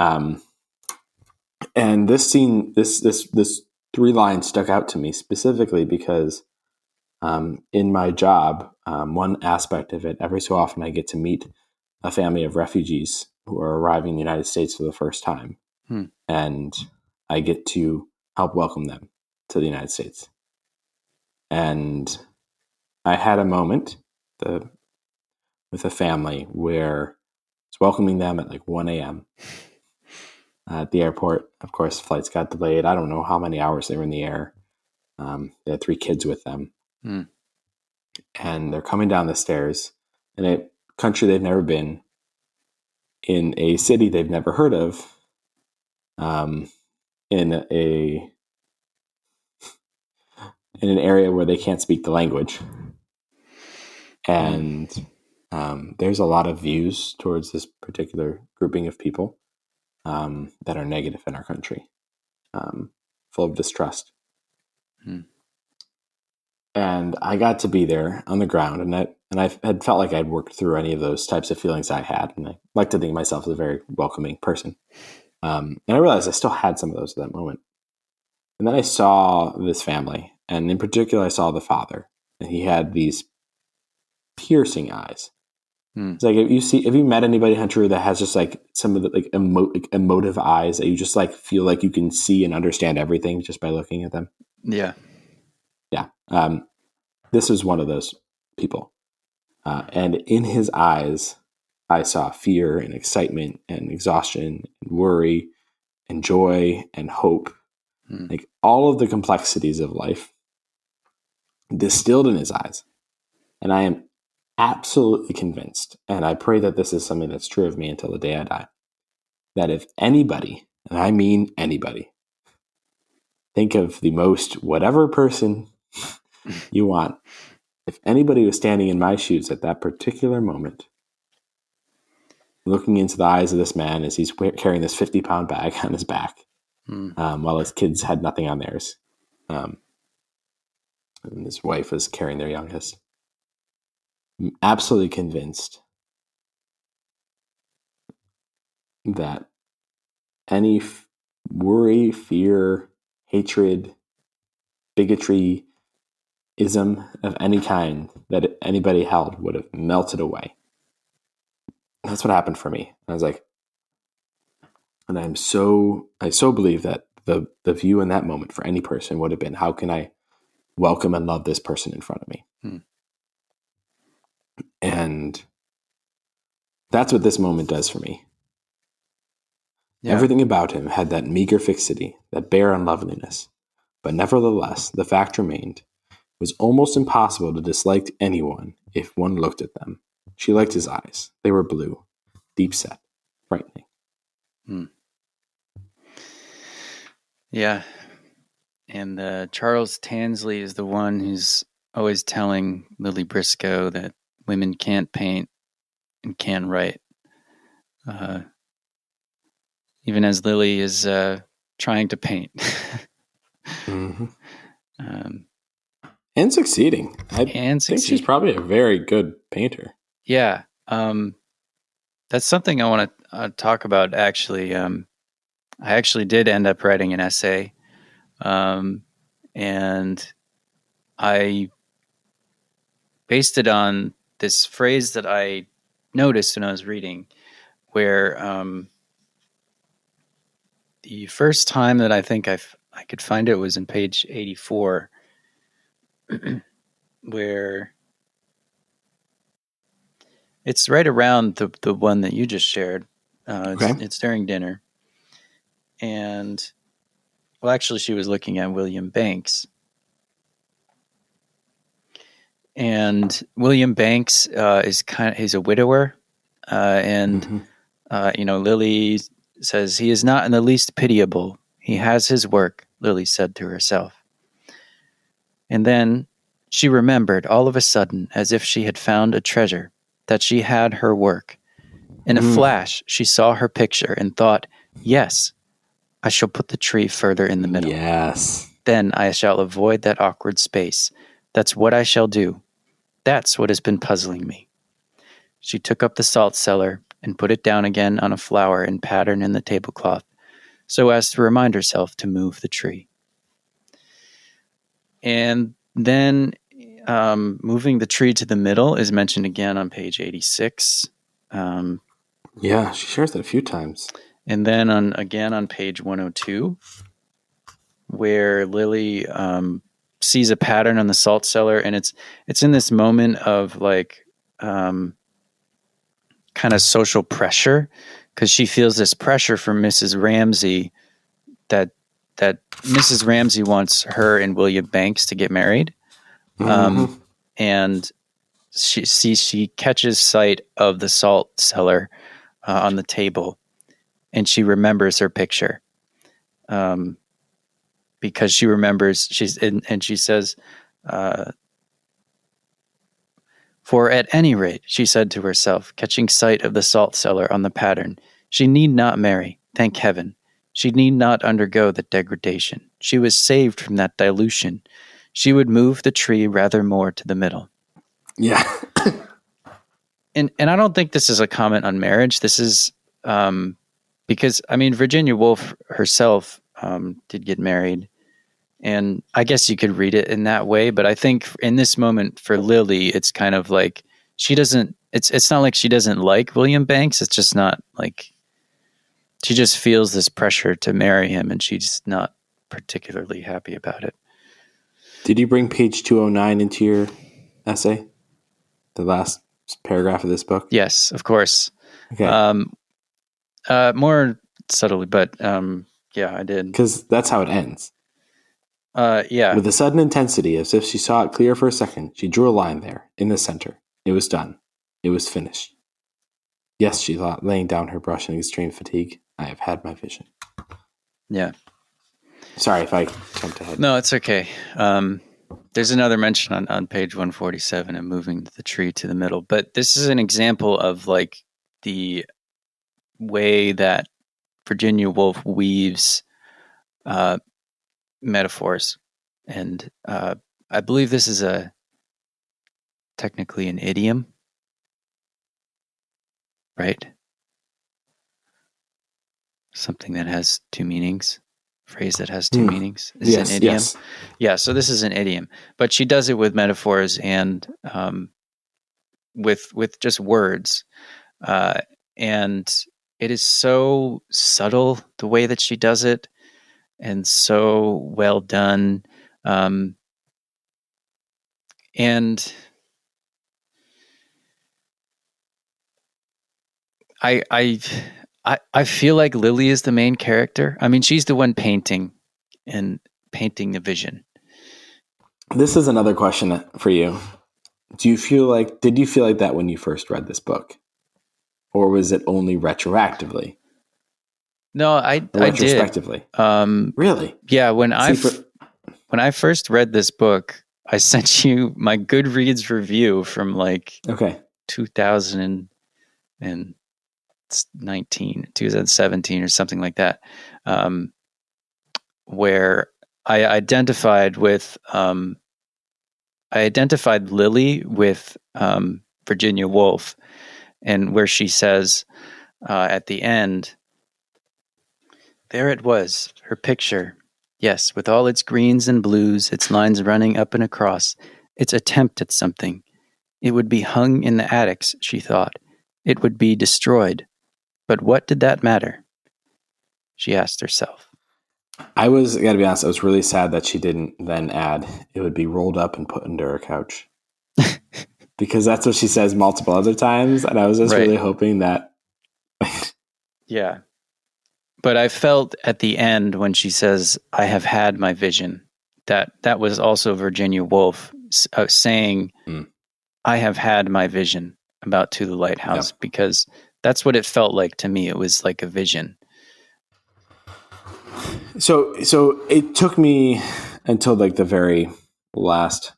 And this scene, this 3 lines stuck out to me specifically because in my job, one aspect of it, every so often I get to meet a family of refugees who are arriving in the United States for the first time. And I get to help welcome them to the United States. And I had a moment with a family where I was welcoming them at like 1 a.m. At the airport. Of course, flights got delayed. I don't know how many hours they were in the air. They had 3 kids with them. And they're coming down the stairs in a country they've never been, in a city they've never heard of, in an area where they can't speak the language. And there's a lot of views towards this particular grouping of people that are negative in our country, full of distrust. And I got to be there on the ground, and I had felt like I'd worked through any of those types of feelings I had, and I like to think of myself as a very welcoming person. And I realized I still had some of those at that moment. And then I saw this family, and in particular, I saw the father, and he had these piercing eyes. It's like if you met anybody, Hunter, that has just like some of the like emotive eyes that you just like feel like you can see and understand everything just by looking at them. Yeah. Yeah. This was one of those people. And in his eyes, I saw fear and excitement and exhaustion and worry and joy and hope, like all of the complexities of life distilled in his eyes. And I am absolutely convinced, and I pray that this is something that's true of me until the day I die, that if anybody, and I mean anybody, think of the most whatever person you want, if anybody was standing in my shoes at that particular moment, looking into the eyes of this man as he's carrying this 50-pound bag on his back, while his kids had nothing on theirs, and his wife was carrying their youngest, I'm absolutely convinced that any worry, fear, hatred, bigotry, ism of any kind that anybody held would have melted away. That's what happened for me. I was like, and I so believe that the view in that moment for any person would have been, how can I welcome and love this person in front of me? And that's what this moment does for me. Yeah. Everything about him had that meager fixity, that bare unloveliness. But nevertheless, the fact remained, it was almost impossible to dislike anyone if one looked at them. She liked his eyes. They were blue, deep set, frightening. Yeah. And Charles Tansley is the one who's always telling Lily Briscoe that women can't paint and can't write. Even as Lily is trying to paint. And succeeding. I think she's probably a very good painter. Yeah. That's something I want to talk about, actually. I actually did end up writing an essay. And I based it on this phrase that I noticed when I was reading, where the first time that I think I could find it was in page 84, where it's right around the one that you just shared. It's during dinner. And, well, actually, she was looking at William Banks. And William Banks he's a widower. Lily says, he is not in the least pitiable. He has his work, Lily said to herself. And then she remembered all of a sudden, as if she had found a treasure, that she had her work. In a flash, she saw her picture and thought, yes, I shall put the tree further in the middle. Yes. Then I shall avoid that awkward space. That's what I shall do. That's what has been puzzling me. She took up the salt cellar and put it down again on a flower and pattern in the tablecloth, so as to remind herself to move the tree. And then moving the tree to the middle is mentioned again on page 86. Yeah, she shares it a few times. And then again on page 102, where Lily sees a pattern on the salt cellar, and it's in this moment of like kind of social pressure, because she feels this pressure from Mrs. Ramsey that Mrs. Ramsey wants her and William Banks to get married. And she catches sight of the salt cellar on the table, and she remembers her picture. Because she remembers, and she says, for at any rate, she said to herself, catching sight of the salt cellar on the pattern, she need not marry, thank heaven. She need not undergo the degradation. She was saved from that dilution. She would move the tree rather more to the middle. Yeah. And I don't think this is a comment on marriage. This is because, I mean, Virginia Woolf herself did get married. And I guess you could read it in that way. But I think in this moment for Lily, it's kind of like she doesn't, it's not like she doesn't like William Banks. It's just not like, she just feels this pressure to marry him, and she's not particularly happy about it. Did you bring page 209 into your essay? The last paragraph of this book? Yes, of course. Okay. More subtly, but yeah, I did. Because that's how it ends. Yeah. With a sudden intensity, as if she saw it clear for a second, she drew a line there, in the center. It was done. It was finished. Yes, she thought, laying down her brush in extreme fatigue. I have had my vision. Yeah. Sorry if I jumped ahead. No, it's okay. There's another mention on page 147 of moving the tree to the middle, but this is an example of like the way that Virginia Woolf weaves metaphors, and I believe this is technically an idiom, right? Something that has two meanings. Phrase that has two meanings is an idiom. Yes. Yeah, so this is an idiom, but she does it with metaphors and with just words, and it is so subtle the way that she does it, and so well done, and I feel like Lily is the main character. I mean, she's the one painting the vision. This is another question for you. Did you feel like that when you first read this book? Or was it only retroactively? No, I retrospectively. Did. Really? Yeah, when I first read this book, I sent you my Goodreads review from like 2017 or something like that, where I identified Lily with Virginia Woolf, and where she says at the end, there it was, her picture. Yes, with all its greens and blues, its lines running up and across, its attempt at something. It would be hung in the attics, she thought. It would be destroyed. But what did that matter? She asked herself. I gotta be honest, I was really sad that she didn't then add, it would be rolled up and put under her couch. Because that's what she says multiple other times, and I was just really hoping that... Yeah. But I felt at the end when she says, I have had my vision, that was also Virginia Woolf saying, I have had my vision about To the Lighthouse, because that's what it felt like to me. It was like a vision. So it took me until like the very last,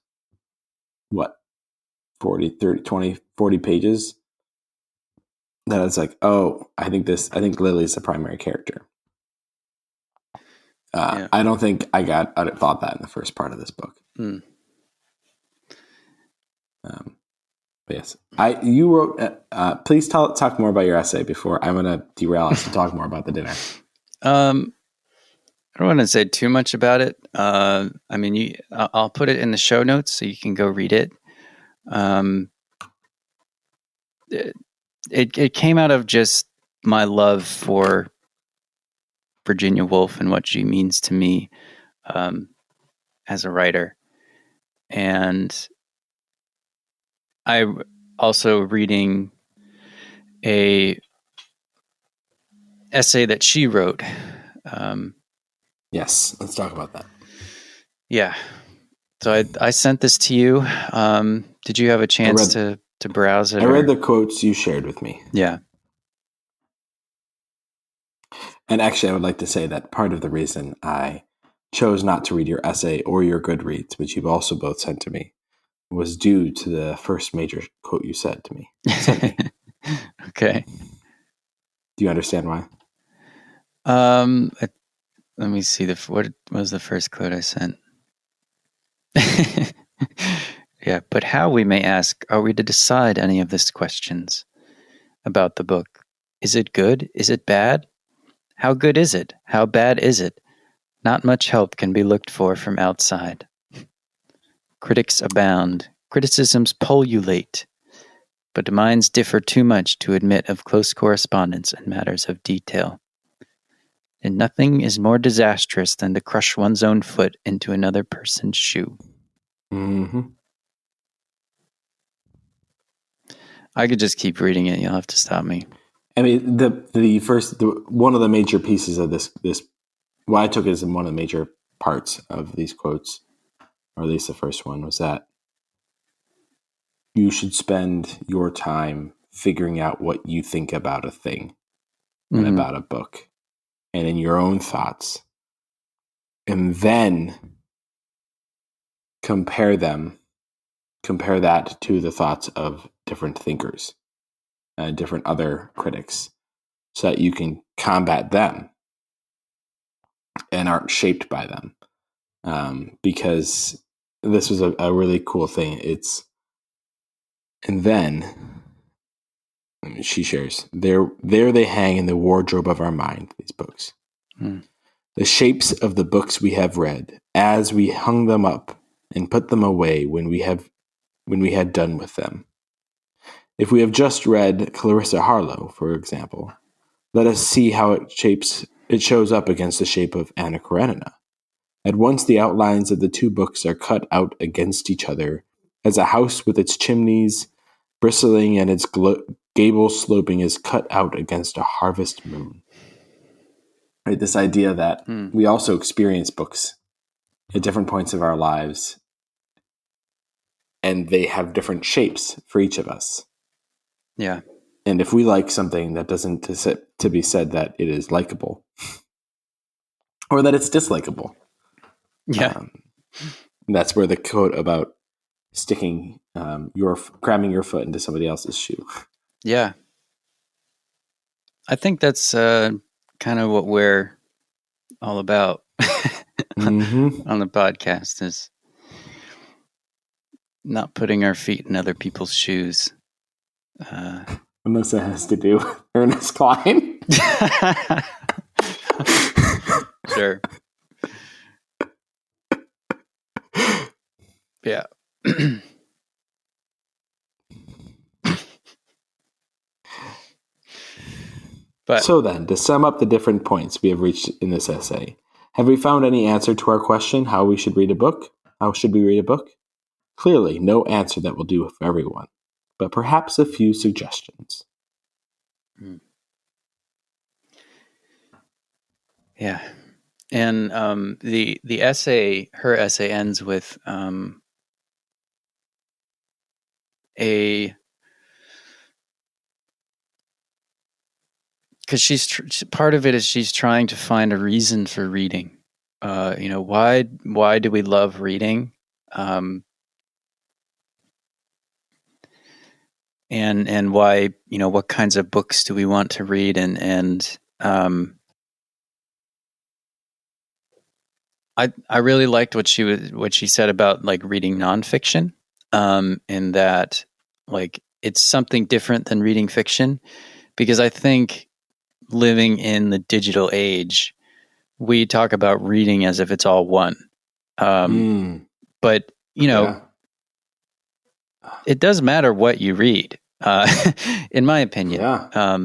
40, 30, 20, 40 pages that it's like, oh, I think Lily's the primary character. I don't think I thought that in the first part of this book. But yes, you wrote. Please talk more about your essay before I'm going to derail us to talk more about the dinner. I don't want to say too much about it. I mean, I'll put it in the show notes so you can go read it. It came out of just my love for Virginia Woolf and what she means to me as a writer. And I also reading a essay that she wrote. Yes, let's talk about that. Yeah. So I sent this to you. Did you have a chance to browse it? I read the quotes you shared with me. Yeah. And actually, I would like to say that part of the reason I chose not to read your essay or your Goodreads, which you've also both sent to me, was due to the first major quote you said to me. Okay. Do you understand why? Let me see. What was the first quote I sent? Yeah, but how, we may ask, are we to decide any of these questions about the book? Is it good? Is it bad? How good is it? How bad is it? Not much help can be looked for from outside. Critics abound. Criticisms pullulate. But minds differ too much to admit of close correspondence in matters of detail. And nothing is more disastrous than to crush one's own foot into another person's shoe. Mm-hmm. I could just keep reading it. You'll have to stop me. I mean, one of the major pieces of this, what I took as one of the major parts of these quotes, or at least the first one, was that you should spend your time figuring out what you think about a thing and about a book and in your own thoughts, and then compare that to the thoughts of different thinkers, different other critics, so that you can combat them and aren't shaped by them. Because this was a really cool thing. And then she shares, there they hang in the wardrobe of our mind, these books. The shapes of the books we have read, as we hung them up and put them away when we had done with them. If we have just read Clarissa Harlow, for example, let us see how it shows up against the shape of Anna Karenina. At once the outlines of the two books are cut out against each other, as a house with its chimneys bristling and its gables sloping is cut out against a harvest moon. Right, this idea that we also experience books at different points of our lives, and they have different shapes for each of us. Yeah. And if we like something, that doesn't to be said that it is likable or that it's dislikable. Yeah. That's where the quote about sticking cramming your foot into somebody else's shoe. Yeah. I think that's kind of what we're all about on the podcast, is not putting our feet in other people's shoes. Unless it has to do with Ernest Cline. Sure. Yeah. But so then, to sum up the different points we have reached in this essay, have we found any answer to our question, how we should read a book? How should we read a book? Clearly, no answer that will do for everyone, but perhaps a few suggestions. Yeah. And the essay, her essay ends with because part of it is she's trying to find a reason for reading. Why do we love reading? And why, what kinds of books do we want to read? And I really liked what she said about like reading nonfiction, in that like it's something different than reading fiction, because I think living in the digital age, we talk about reading as if it's all one. But it does matter what you read, in my opinion. Yeah.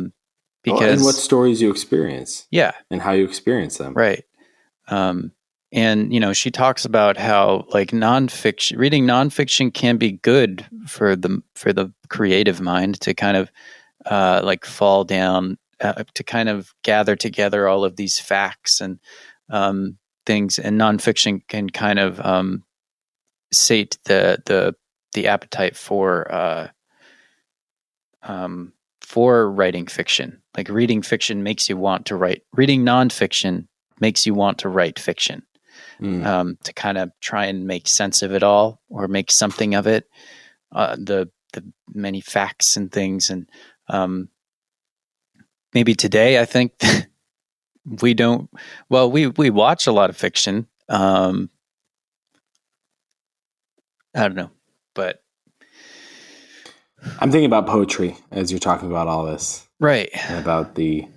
Because and what stories you experience. Yeah. And how you experience them. Right. And she talks about how like reading nonfiction can be good for the creative mind to kind of like fall down, to kind of gather together all of these facts and things, and nonfiction can kind of sate the appetite for writing fiction. Like reading fiction makes you want to write. Reading nonfiction makes you want to write fiction, to kind of try and make sense of it all, or make something of it. The many facts and things, and maybe today I think we don't. Well, we watch a lot of fiction. I don't know, but I'm thinking about poetry as you're talking about all this, right? And about the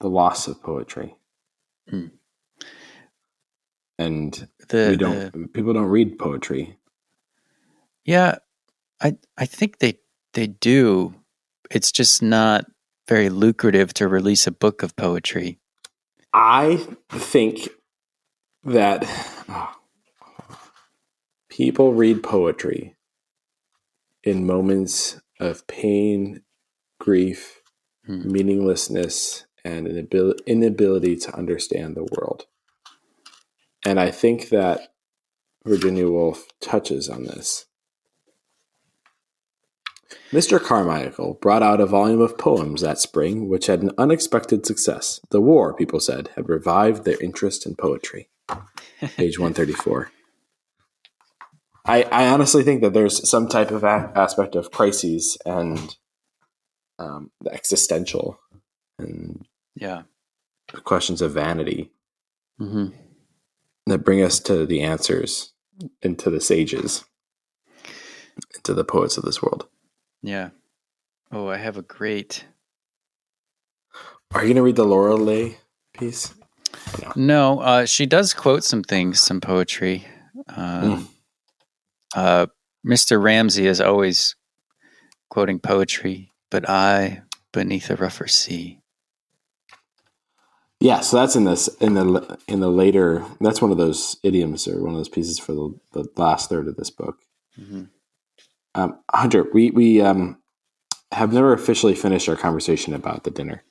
loss of poetry, and people don't read poetry. Yeah, I think they do. It's just not very lucrative to release a book of poetry. I think that people read poetry in moments of pain, grief, meaninglessness, and an inability to understand the world. And I think that Virginia Woolf touches on this. Mr. Carmichael brought out a volume of poems that spring, which had an unexpected success. The war, people said, had revived their interest in poetry. Page 134. I honestly think that there's some type of aspect of crises and the existential and questions of vanity that bring us to the answers and to the sages, and to the poets of this world. Yeah. Oh, I have a great... Are you going to read the Lorelei piece? No, she does quote some things, some poetry. Mr. Ramsay is always quoting poetry, but I, beneath a rougher sea. Yeah, so that's in the later. That's one of those idioms or one of those pieces for the last third of this book. Hunter, we have never officially finished our conversation about the dinner.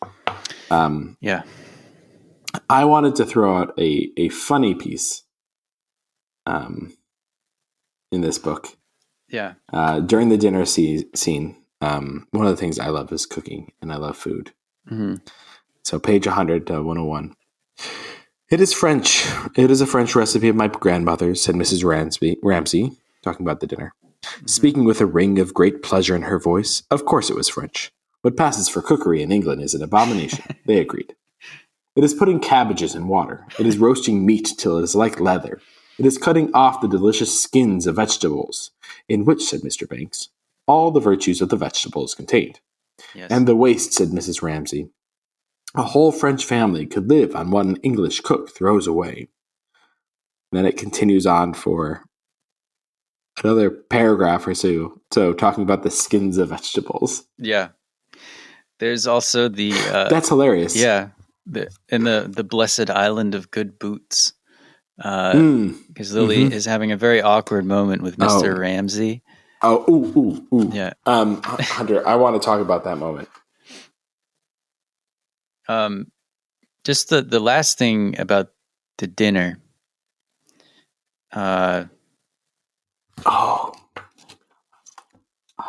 Yeah. I wanted to throw out a funny piece in this book. Yeah. During the dinner scene, one of the things I love is cooking, and I love food. So page 100 to 101. It is French. It is a French recipe of my grandmother's, said Mrs. Ramsay, talking about the dinner. Speaking with a ring of great pleasure in her voice. Of course it was French. What passes for cookery in England is an abomination. They agreed. It is putting cabbages in water. It is roasting meat till it is like leather. It is cutting off the delicious skins of vegetables, in which, said Mr. Banks, all the virtues of the vegetable is contained. Yes. And the waste, said Mrs. Ramsay. A whole French family could live on what an English cook throws away. And then it continues on for another paragraph or so talking about the skins of vegetables. Yeah. There's also the... That's hilarious. Yeah. The blessed island of good boots. Because Lily is having a very awkward moment with Mr. Ramsay. Ooh. Yeah. Hunter, I want to talk about that moment. Just the last thing about the dinner.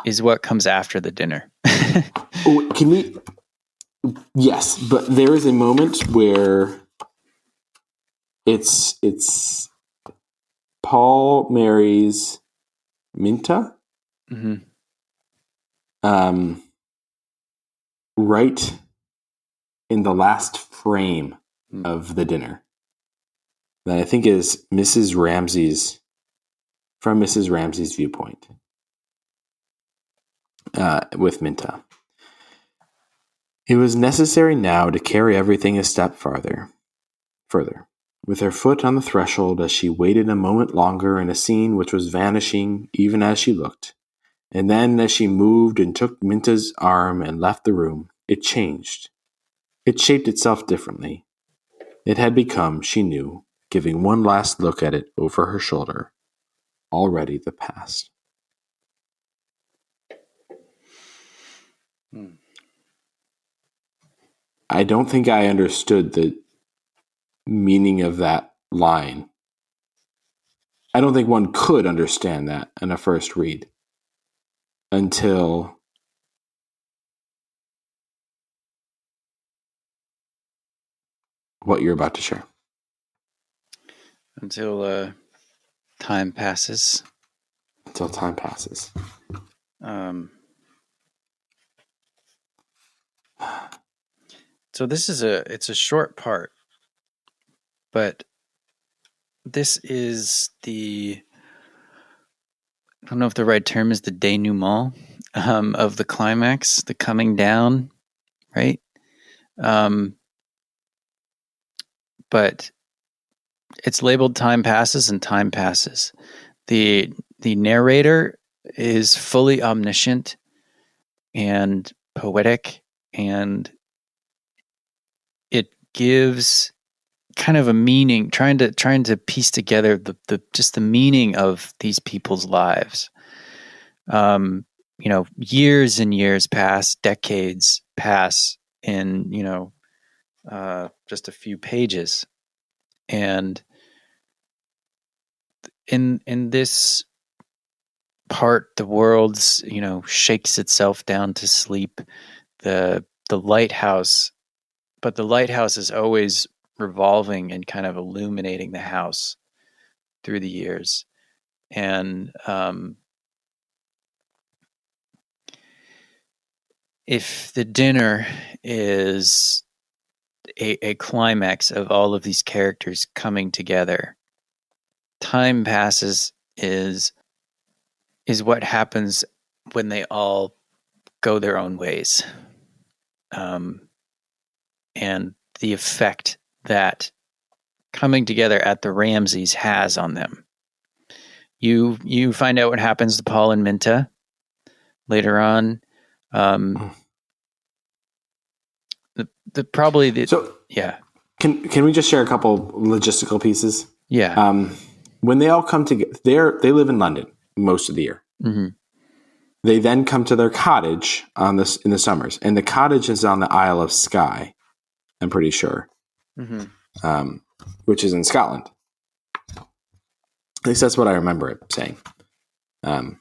Is what comes after the dinner. Can we? Yes, but there is a moment where it's Paul marries Minta. Right in the last frame of the dinner. That I think is from Mrs. Ramsay's viewpoint. With Minta. It was necessary now to carry everything a step further. With her foot on the threshold as she waited a moment longer in a scene which was vanishing even as she looked, and then as she moved and took Minta's arm and left the room, it changed. It shaped itself differently. It had become, she knew, giving one last look at it over her shoulder, already the past. I don't think I understood the meaning of that line. I don't think one could understand that in a first read until what you're about to share. Until time passes. Until time passes. So this is it's a short part, but this is I don't know if the right term is the denouement of the climax, the coming down, right? But it's labeled Time Passes and Time Passes. The narrator is fully omniscient and poetic, and it gives kind of a meaning, trying to piece together the meaning of these people's lives. Years and years pass, decades pass in, just a few pages. And in this part, the world's, shakes itself down to sleep. The lighthouse, but the lighthouse is always revolving and kind of illuminating the house through the years. And if the dinner is a climax of all of these characters coming together, time passes is what happens when they all go their own ways. And the effect that coming together at the Ramseys has on them. You find out what happens to Paul and Minta later on. Yeah. Can we just share a couple logistical pieces? Yeah. When they all come together, they live in London most of the year. Mm-hmm. They then come to their cottage in the summers, and the cottage is on the Isle of Skye, I'm pretty sure, which is in Scotland. At least that's what I remember it saying. And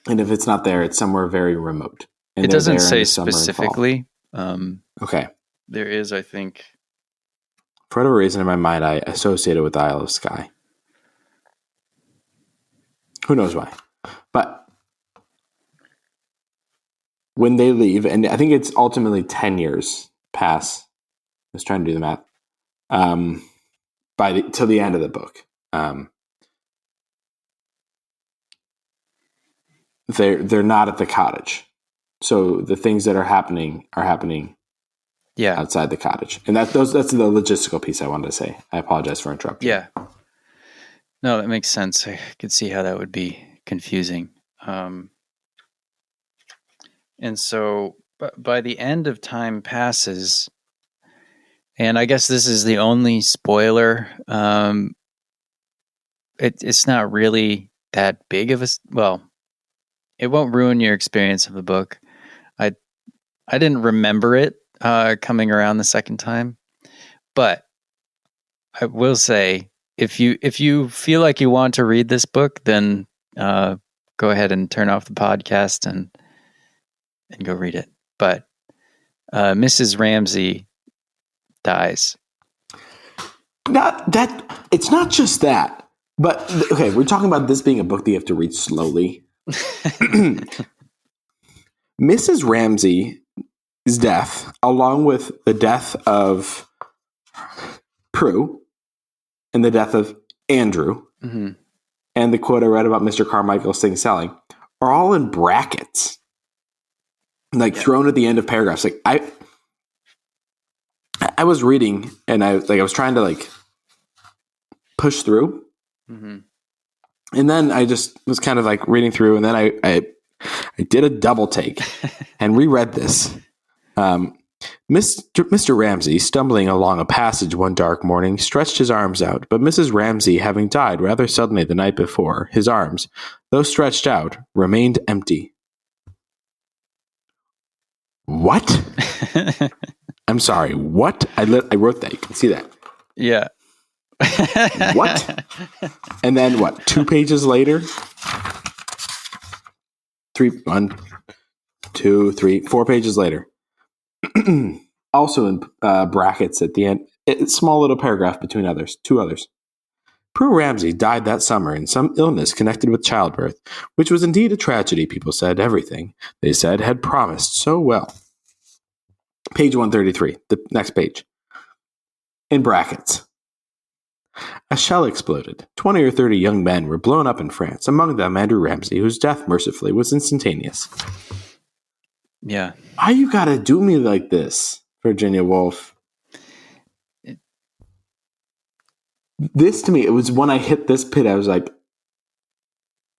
if it's not there, it's somewhere very remote. And it doesn't say specifically. Okay. There is, I think. For whatever reason in my mind, I associate it with the Isle of Skye. Who knows why? But when they leave, and I think it's ultimately 10 years pass. I was trying to do the math. Till the end of the book. They're not at the cottage. So the things that are happening outside the cottage. And that's the logistical piece I wanted to say. I apologize for interrupting. Yeah. No, that makes sense. I could see how that would be confusing. And so by the end of Time Passes, and I guess this is the only spoiler, it's not really that big of it won't ruin your experience of the book. I didn't remember it coming around the second time, but I will say, if you feel like you want to read this book, then go ahead and turn off the podcast and go read it. But Mrs. Ramsey dies. It's not just that, but okay, we're talking about this being a book that you have to read slowly. Mrs. Ramsey's death, along with the death of Prue and the death of Andrew, and the quote I read about Mr. Carmichael's thing selling, are all in brackets, thrown at the end of paragraphs. Like I was reading, and I was trying to push through, and then I just was kind of reading through, and then I did a double take and reread this. Mr. Ramsey, stumbling along a passage one dark morning, stretched his arms out, but Mrs. Ramsey, having died rather suddenly the night before, his arms, though stretched out, remained empty. What? I'm sorry, what? I wrote that. You can see that. Yeah. What? And then what? 2 pages later? 4 pages later. Also in brackets at the end, a small little paragraph between two others. Prue Ramsey died that summer in some illness connected with childbirth, which was indeed a tragedy, people said. Everything, they said, had promised so well. Page 133, the next page. In brackets. A shell exploded. 20 or 30 young men were blown up in France, among them Andrew Ramsey, whose death, mercifully, was instantaneous. Yeah. Why you gotta do me like this, Virginia Woolf? This, to me, it was when I hit this pit, I was like,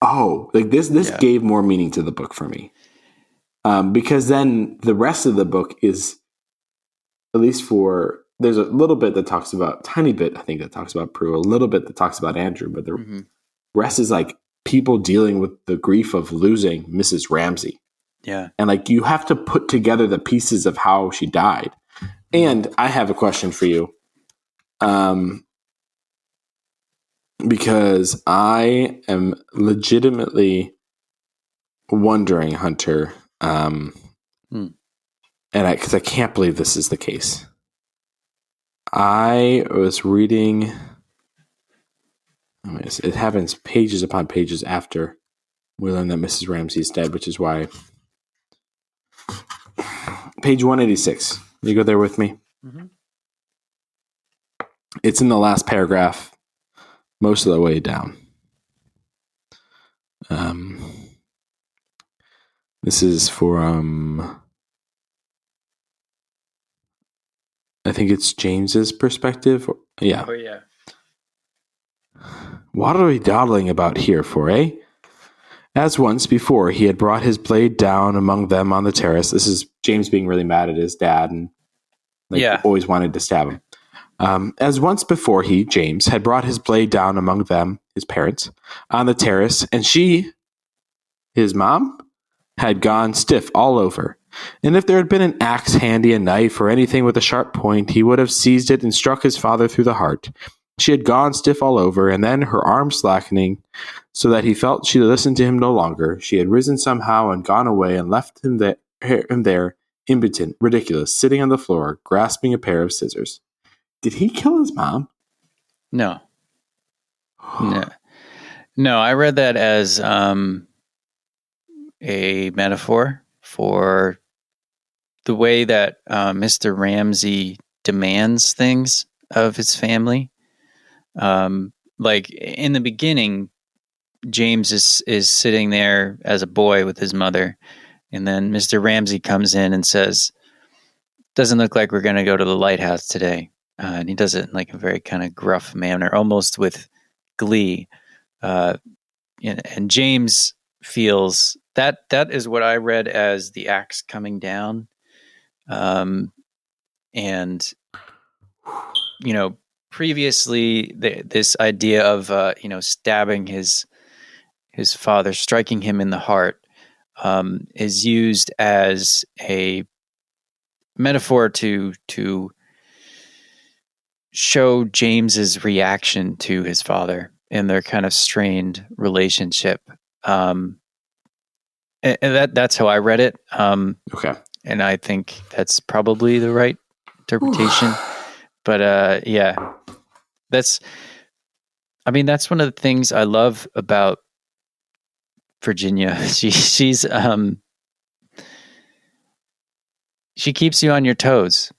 oh, this gave more meaning to the book for me. Because then the rest of the book is, at least for there's a little bit that talks about, tiny bit, I think, that talks about Prue, a little bit that talks about Andrew, but the rest is like people dealing with the grief of losing Mrs. Ramsey. Yeah. And like you have to put together the pieces of how she died. And I have a question for you. Because I am legitimately wondering, Hunter, and because I can't believe this is the case. I was reading. It happens pages upon pages after we learn that Mrs. Ramsey is dead, which is why. Page 186. You go there with me? Mm-hmm. It's in the last paragraph, most of the way down. This is from. I think it's James's perspective. Yeah. Oh, yeah. What are we dawdling about here for, eh? As once before he had brought his blade down among them on the terrace. This is James being really mad at his dad and always wanted to stab him. As once before he, James, had brought his blade down among them, his parents, on the terrace, and she, his mom, had gone stiff all over. And if there had been an axe handy, a knife, or anything with a sharp point, he would have seized it and struck his father through the heart. She had gone stiff all over, and then, her arm slackening, so that he felt she listened to him no longer, she had risen somehow and gone away and left him there, impotent, ridiculous, sitting on the floor, grasping a pair of scissors. Did he kill his mom? No. No, I read that as a metaphor for the way that Mr. Ramsey demands things of his family. Like in the beginning, James is sitting there as a boy with his mother, and then Mr. Ramsey comes in and says, "Doesn't look like we're going to go to the Lighthouse today." And he does it in like a very kind of gruff manner, almost with glee. And James feels that is what I read as the axe coming down. And, previously this idea of, stabbing his father, striking him in the heart, is used as a metaphor to show James's reaction to his father and their kind of strained relationship. And that's how I read it. Okay. And I think that's probably the right interpretation. But yeah, that's one of the things I love about Virginia. She keeps you on your toes.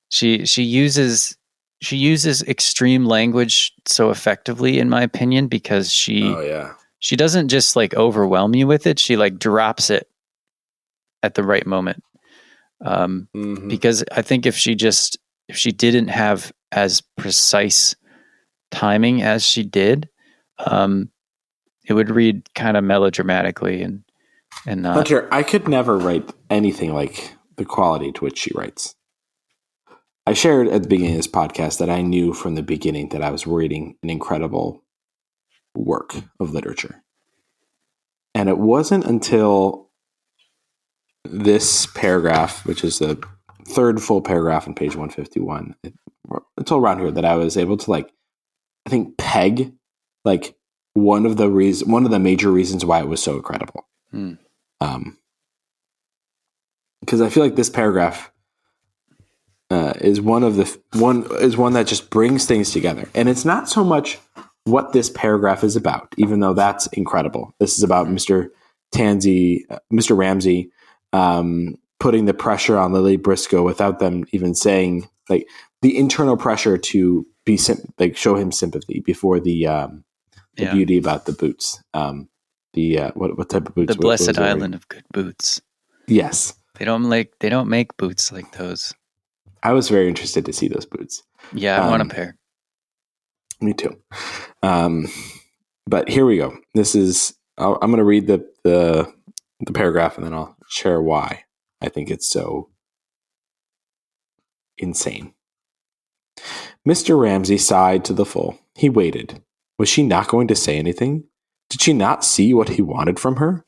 She uses extreme language so effectively, in my opinion, because she doesn't just like overwhelm you with it. She like drops it at the right moment. Because I think if she didn't have as precise timing as she did, it would read kind of melodramatically and not. Hunter, I could never write anything like the quality to which she writes. I shared at the beginning of this podcast that I knew from the beginning that I was reading an incredible work of literature. And it wasn't until this paragraph, which is the third full paragraph on page 151, until around here, that I was able to I think peg one of the major reasons why it was so incredible. Because I feel like this paragraph is one that just brings things together, and it's not so much what this paragraph is about, even though that's incredible. This is about Mr. Ramsey, putting the pressure on Lily Briscoe without them even saying, the internal pressure to be show him sympathy before the beauty about the boots. What type of boots? The blessed island of good boots. Yes, they don't make boots like those. I was very interested to see those boots. Yeah, I want a pair. Me too. But here we go. This is. I'm going to read the paragraph, and then I'll share why I think it's so insane. Mr. Ramsay sighed to the full. He waited. Was she not going to say anything? Did she not see what he wanted from her?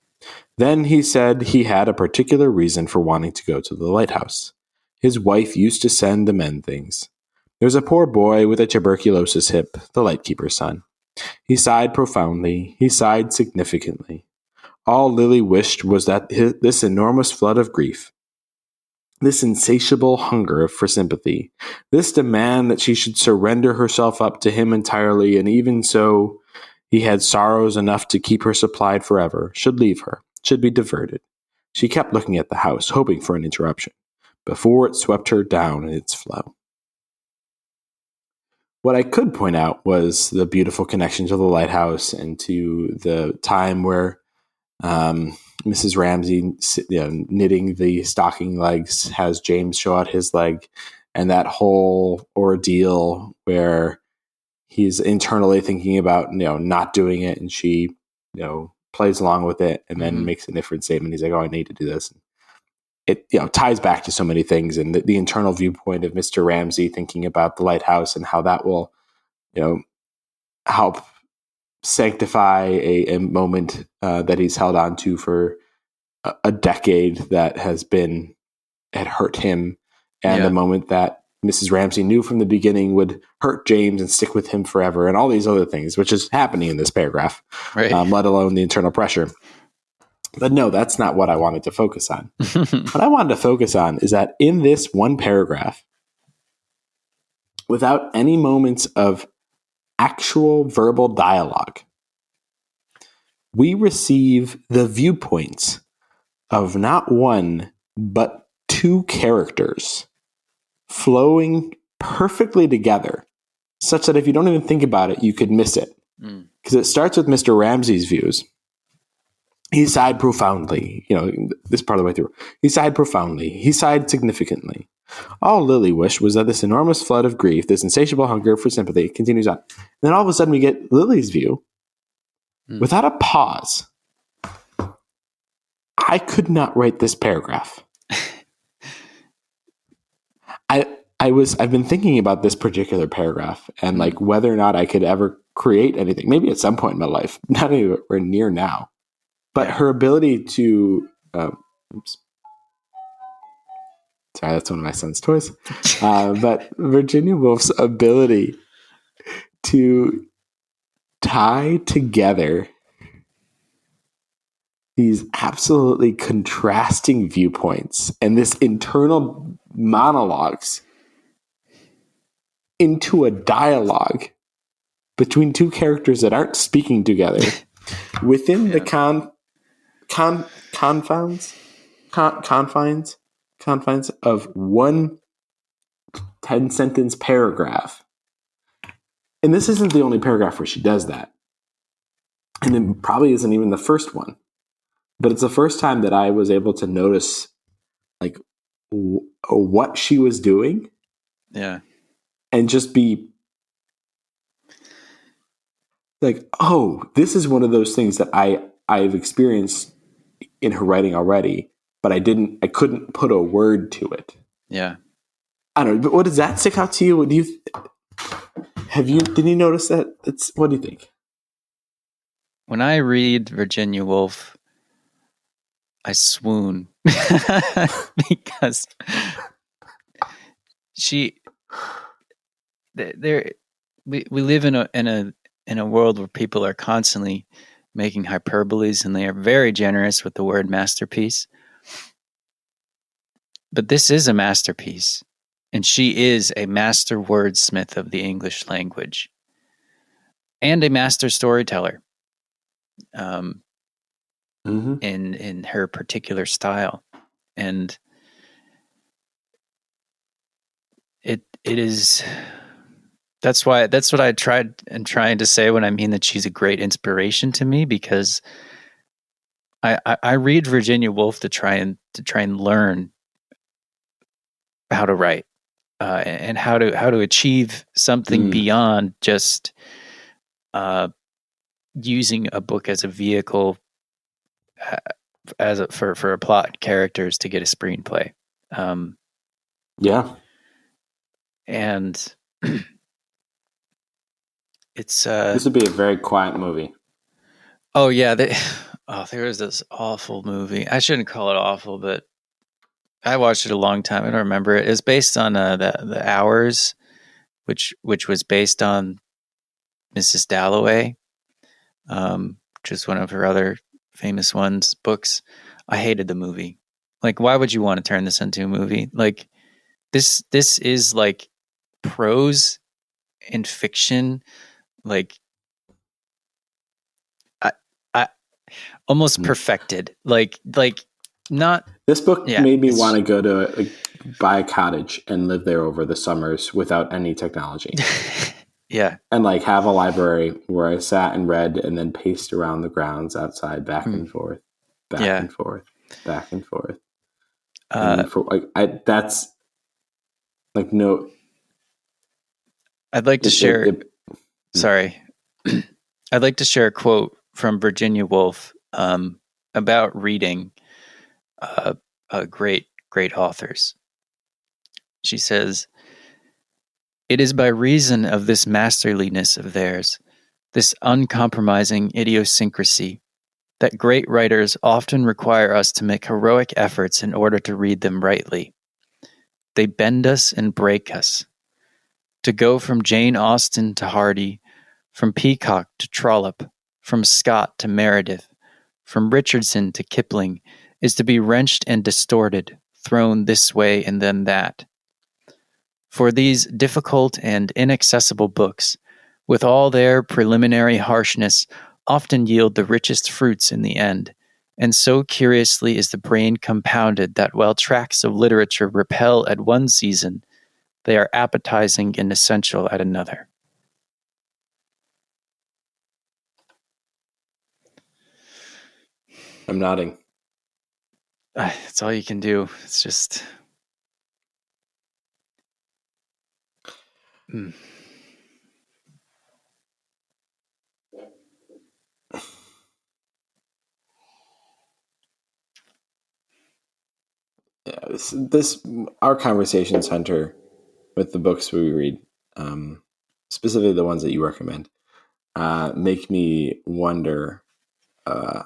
Then he said he had a particular reason for wanting to go to the lighthouse. His wife used to send the men things. There's a poor boy with a tuberculosis hip, the lightkeeper's son. He sighed profoundly. He sighed significantly. All Lily wished was that this enormous flood of grief, this insatiable hunger for sympathy, this demand that she should surrender herself up to him entirely, and even so he had sorrows enough to keep her supplied forever, should leave her, should be diverted. She kept looking at the house, hoping for an interruption, before it swept her down in its flow. What I could point out was the beautiful connection to the lighthouse and to the time where Mrs. Ramsay, knitting the stocking legs, has James show out his leg, and that whole ordeal where he's internally thinking about not doing it, and she plays along with it, and then makes a different statement. He's like, "Oh, I need to do this." It ties back to so many things, and the internal viewpoint of Mr. Ramsay thinking about the lighthouse and how that will help sanctify a moment that he's held on to for a decade that had hurt him, and the moment that Mrs. Ramsay knew from the beginning would hurt James and stick with him forever, and all these other things, which is happening in this paragraph, right. Let alone the internal pressure. But no, that's not what I wanted to focus on. What I wanted to focus on is that in this one paragraph, without any moments of actual verbal dialogue, we receive the viewpoints of not one, but two characters flowing perfectly together, such that if you don't even think about it, you could miss it. Because it starts with Mr. Ramsay's views. He sighed profoundly, this part of the way through. He sighed profoundly. He sighed significantly. All Lily wished was that this enormous flood of grief, this insatiable hunger for sympathy, continues on. And then all of a sudden we get Lily's view without a pause. I could not write this paragraph. I've been thinking about this particular paragraph and like whether or not I could ever create anything, maybe at some point in my life, not anywhere near now. But her ability to, oops. Sorry, that's one of my son's toys. But Virginia Woolf's ability to tie together these absolutely contrasting viewpoints and this internal monologues into a dialogue between two characters that aren't speaking together within the confines of one 10-sentence paragraph. And this isn't the only paragraph where she does that. And it probably isn't even the first one. But it's the first time that I was able to notice like what she was doing. Yeah. And just be like, oh, this is one of those things that I've experienced in her writing already, but I couldn't put a word to it. Yeah. I don't know, but what does that stick out to you? Did you notice that? What do you think? When I read Virginia Woolf, I swoon because we live in a world where people are constantly making hyperboles, and they are very generous with the word masterpiece. But this is a masterpiece, and she is a master wordsmith of the English language and a master storyteller in her particular style. And it is... That's what I trying to say when I mean that she's a great inspiration to me, because I read Virginia Woolf to try and learn how to write and how to achieve something beyond just using a book as a vehicle for a plot, characters to get a screenplay. Yeah. and it's This would be a very quiet movie. oh yeah, there was this awful movie. I shouldn't call it awful, but I watched it a long time. I don't remember it. It's based on the Hours, which was based on Mrs. Dalloway, which is one of her other famous books. I hated the movie. Like, why would you want to turn this into a movie? Like, this is like prose and fiction, like I, I almost Mhm. perfected. Like not This book yeah. made me want It's to go to buy a cottage and live there over the summers without any technology, yeah. and like have a library where I sat and read and then paced around the grounds outside, back Mm, and forth, back yeah. and forth, back and forth. Uh, And for that's like no, I'd like to it it, share. it Sorry, I'd like to share a quote from Virginia Woolf about reading uh, great authors. She says, "It is by reason of this masterliness of theirs, this uncompromising idiosyncrasy, that great writers often require us to make heroic efforts in order to read them rightly. They bend us and break us. To go from Jane Austen to Hardy, from Peacock to Trollope, from Scott to Meredith, from Richardson to Kipling, is to be wrenched and distorted, thrown this way and then that. For these difficult and inaccessible books, with all their preliminary harshness, often yield the richest fruits in the end. And so curiously is the brain compounded that while tracts of literature repel at one season, they are appetizing and essential at another." I'm nodding. That's all you can do. It's just. Mm. Yeah, this our conversations, Hunter, with the books we read, specifically the ones that you recommend, make me wonder uh,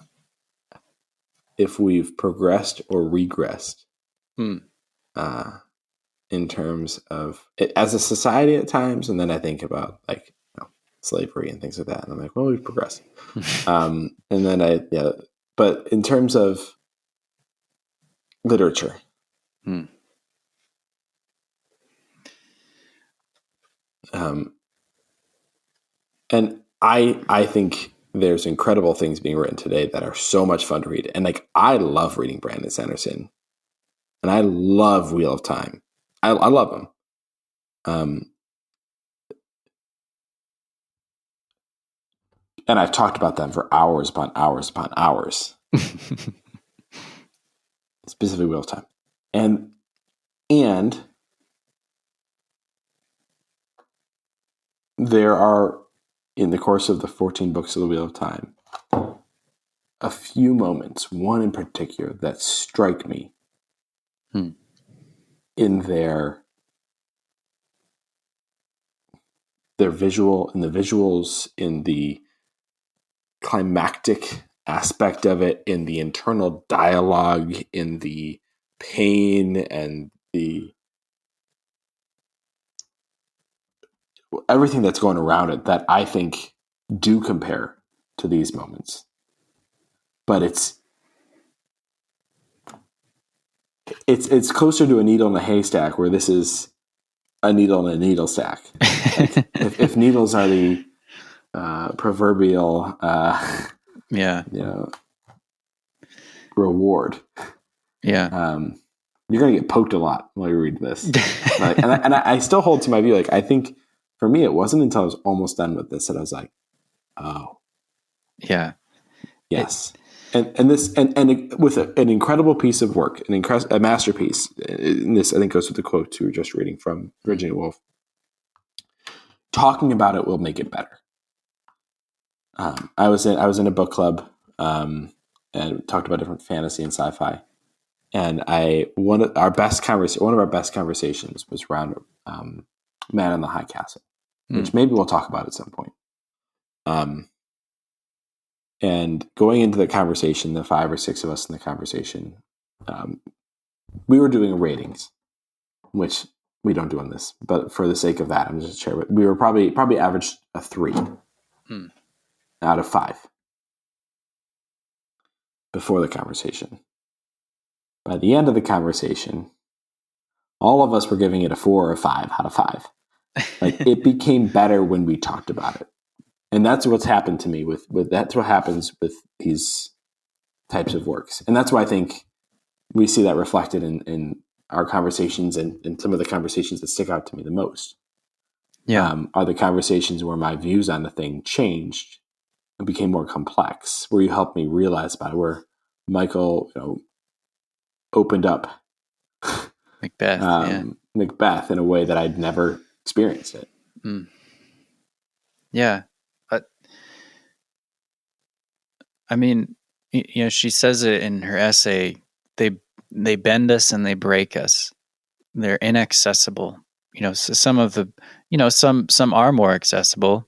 if we've progressed or regressed Mm. uh, in terms of it as a society at times, and then I think about like slavery and things like that, and I'm like, well, we've progressed. And then but in terms of literature, Mm. um, and I think there's incredible things being written today that are so much fun to read, and like I love reading Brandon Sanderson, and I love Wheel of Time. I love them. And I've talked about them for hours upon hours upon hours, specifically Wheel of Time, and there are, in the course of the 14 books of the Wheel of Time, a few moments, one in particular, that strike me Mm. in their visuals, in the climactic aspect of it, in the internal dialogue, in the pain and the everything that's going around it, that I think do compare to these moments. But it's closer to a needle in a haystack, where this is a needle in a needle stack. Like if needles are the proverbial Yeah. reward, Yeah. you're gonna get poked a lot while you read this. And I still hold to my view. Like I think for me, it wasn't until I was almost done with this that I was like, oh Yeah. It, yes. And this and with an incredible piece of work, a masterpiece. And this I think goes with the quote you were just reading from Virginia Woolf. Talking about it will make it better. I was in a book club and talked about different fantasy and sci-fi. And one of our best conversations was around Man in the High Castle, which maybe we'll talk about at some point. And going into the conversation, the 5 or 6 of us in the conversation, we were doing ratings, which we don't do on this, but for the sake of that, I'm just sharing. We were probably averaged a 3 out of 5 before the conversation. By the end of the conversation, all of us were giving it a 4 or 5 out of 5. Like, it became better when we talked about it. And that's what's happened to me with that's what happens with these types of works. And that's why I think we see that reflected in our conversations and some of the conversations that stick out to me the most. Yeah. Are the conversations where my views on the thing changed and became more complex, where you helped me realize about it, where Michael, opened up Macbeth in a way that I'd never experienced it. Yeah. I mean, she says it in her essay, they bend us and they break us. They're inaccessible. So some of the, some are more accessible,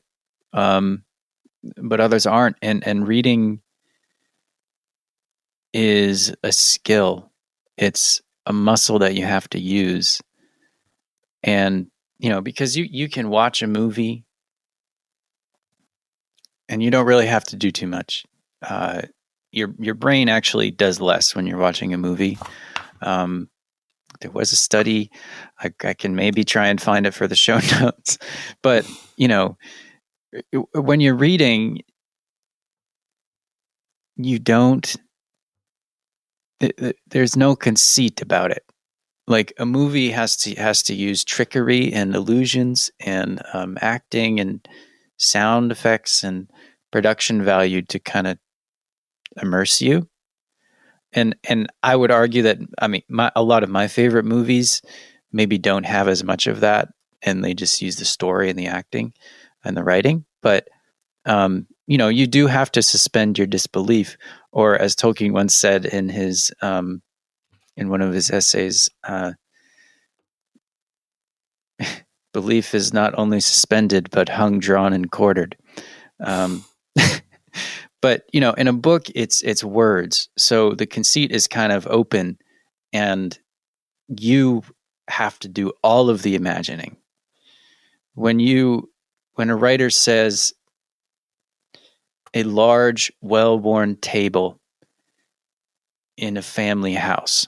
but others aren't. And reading is a skill. It's a muscle that you have to use. And, because you can watch a movie and you don't really have to do too much. Your brain actually does less when you're watching a movie. There was a study. I can maybe try and find it for the show notes. But, when you're reading, you don't, there's no conceit about it. Like, a movie has to use trickery and illusions and acting and sound effects and production value to kind of immerse you. And I would argue that, a lot of my favorite movies maybe don't have as much of that, and they just use the story and the acting and the writing. But you do have to suspend your disbelief, or as Tolkien once said in his in one of his essays, belief is not only suspended but hung, drawn, and quartered. But in a book, it's words, so the conceit is kind of open, and you have to do all of the imagining. When a writer says a large, well-worn table in a family house,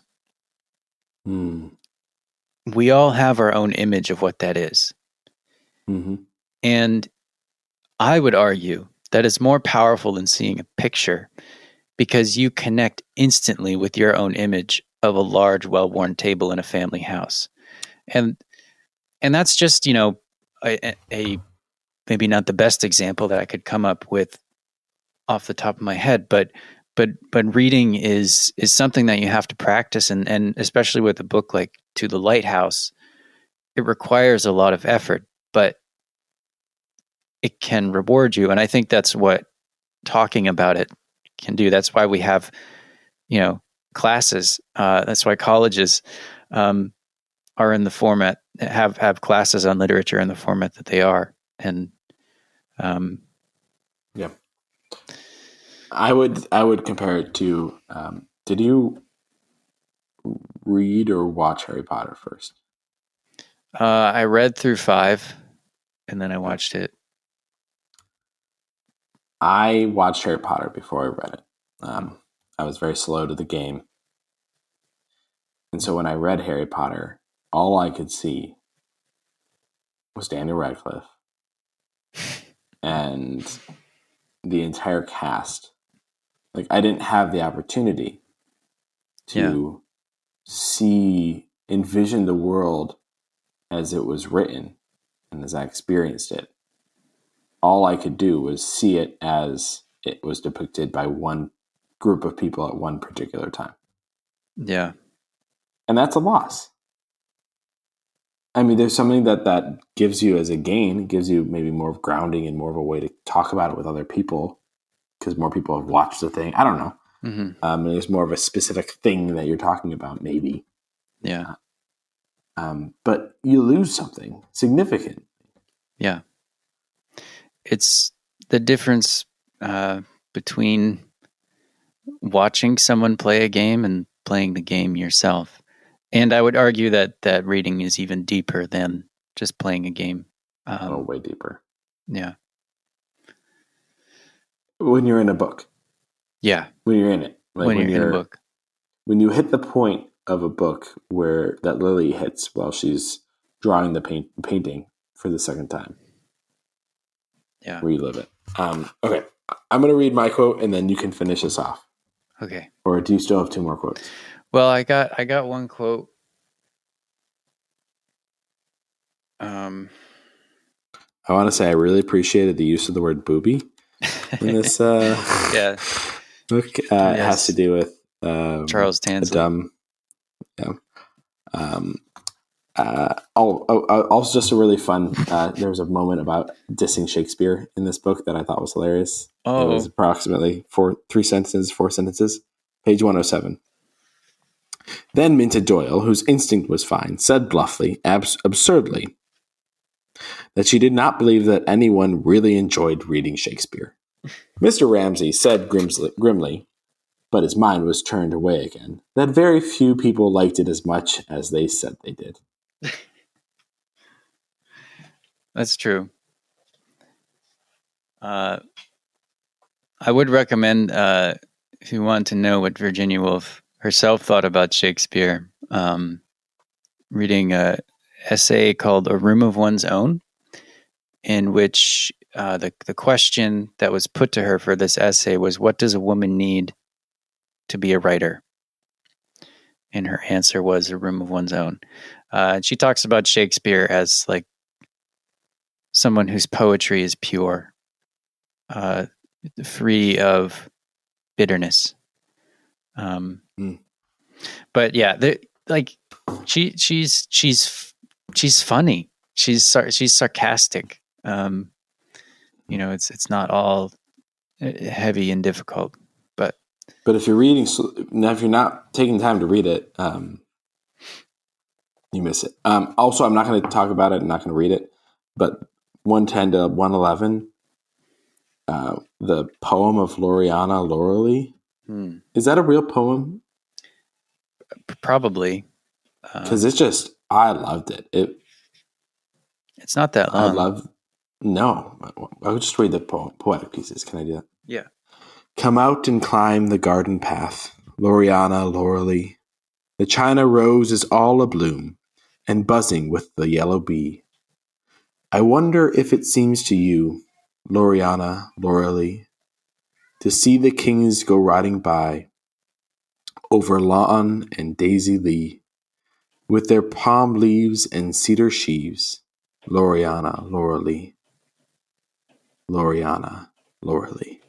we all have our own image of what that is. Mm-hmm. And I would argue that it's more powerful than seeing a picture, because you connect instantly with your own image of a large, well-worn table in a family house. And that's just, a maybe not the best example that I could come up with off the top of my head, but reading is something that you have to practice, and especially with a book like To the Lighthouse, it requires a lot of effort, but it can reward you. And I think that's what talking about it can do. That's why we have, classes. That's why colleges are in the format, have classes on literature in the format that they are. And yeah, I would compare it to, did you read or watch Harry Potter first? I read through 5 and then I watched it. I watched Harry Potter before I read it. I was very slow to the game. And so when I read Harry Potter, all I could see was Daniel Radcliffe and the entire cast. Like, I didn't have the opportunity to envision the world as it was written and as I experienced it. All I could do was see it as it was depicted by one group of people at one particular time. Yeah. And that's a loss. I mean, there's something that gives you as a gain. It gives you maybe more of grounding and more of a way to talk about it with other people, because more people have watched the thing. I don't know. Mm-hmm. And there's more of a specific thing that you're talking about, maybe. Yeah. but you lose something significant. Yeah. It's the difference between watching someone play a game and playing the game yourself. And I would argue that reading is even deeper than just playing a game. Way deeper. Yeah. When you're in a book. Yeah. When you're in it. Like when you're in a book. When you hit the point of a book where that Lily hits while she's drawing the painting for the second time. Yeah. Relive it. Okay. I'm going to read my quote and then you can finish us off. Okay. Or do you still have two more quotes? Well, I got one quote. I want to say I really appreciated the use of the word booby in this yeah. book. It has to do with Charles Tansley. A dumb. Yeah. Also, just a really fun. There was a moment about dissing Shakespeare in this book that I thought was hilarious. Oh. It was approximately 4 sentences. Page 107. Then Minta Doyle, whose instinct was fine, said bluffly, absurdly, that she did not believe that anyone really enjoyed reading Shakespeare. Mr. Ramsay said grimly, but his mind was turned away again, that very few people liked it as much as they said they did. That's true. I would recommend, if you want to know what Virginia Woolf herself thought about Shakespeare, reading an essay called A Room of One's Own, in which the question that was put to her for this essay was, what does a woman need to be a writer? And her answer was a room of one's own. And she talks about Shakespeare as like someone whose poetry is pure, free of bitterness. But yeah, like she's funny. She's sarcastic. It's not all heavy and difficult. But if you're reading, now if you're not taking time to read it, you miss it. Also, I'm not going to talk about it. I'm not going to read it. But 110 to 111, the poem of Loriana Loreley. Is that a real poem? Probably. Because I loved it. It's not that long. No. I would just read the poetic pieces. Can I do that? Yeah. Come out and climb the garden path, Loriana Loreley. The China rose is all abloom and buzzing with the yellow bee. I wonder if it seems to you, Loriana Loreley, to see the kings go riding by over lawn and daisy lea, with their palm leaves and cedar sheaves, Loriana Loreley, Loriana Loreley.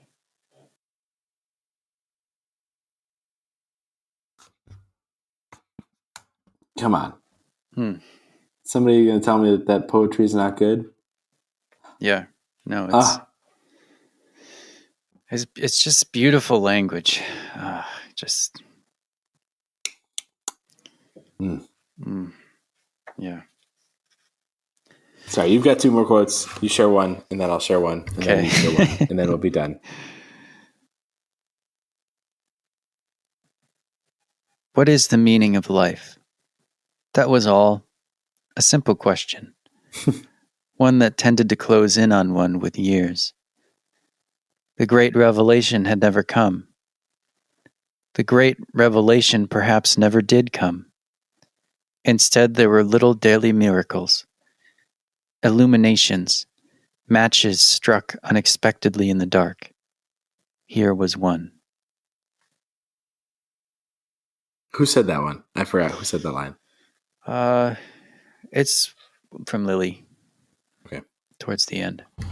Come on. Somebody going to tell me that poetry is not good? Yeah. No, it's just beautiful language. Yeah. Sorry, you've got two more quotes. You share one, and then I'll share one, and then you share one, and then we'll be done. What is the meaning of life? That was all. A simple question. One that tended to close in on one with years. The great revelation had never come. The great revelation perhaps never did come. Instead, there were little daily miracles, illuminations, matches struck unexpectedly in the dark. Here was one. Who said that one? I forgot who said that line. It's from Lily. Okay. Towards the end. Do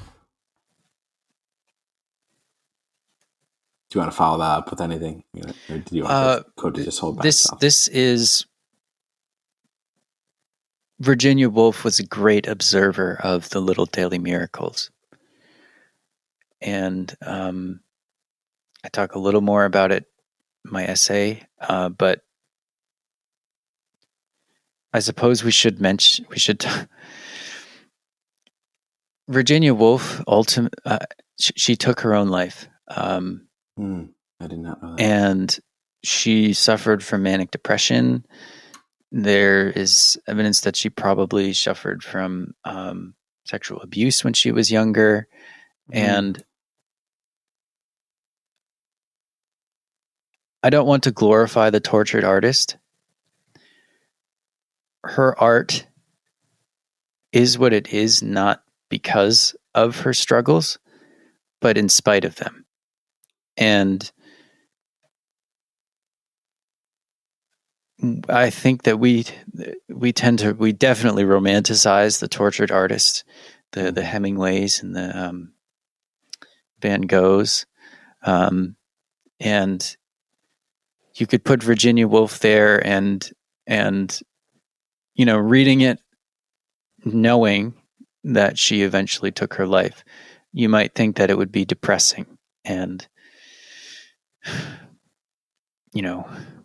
you want to follow that up with anything? Or do you want the quote to just hold by itself? This is... Virginia Woolf was a great observer of the little daily miracles. And I talk a little more about it in my essay, but I suppose we should Virginia Woolf she took her own life. I did not know that. And she suffered from manic depression. There is evidence that she probably suffered from sexual abuse when she was younger. And I don't want to glorify the tortured artist. Her art is what it is, not because of her struggles, but in spite of them. And I think that we definitely romanticize the tortured artist, the Hemingways and the Van Goghs, and you could put Virginia Woolf there, and reading it, knowing that she eventually took her life, you might think that it would be depressing and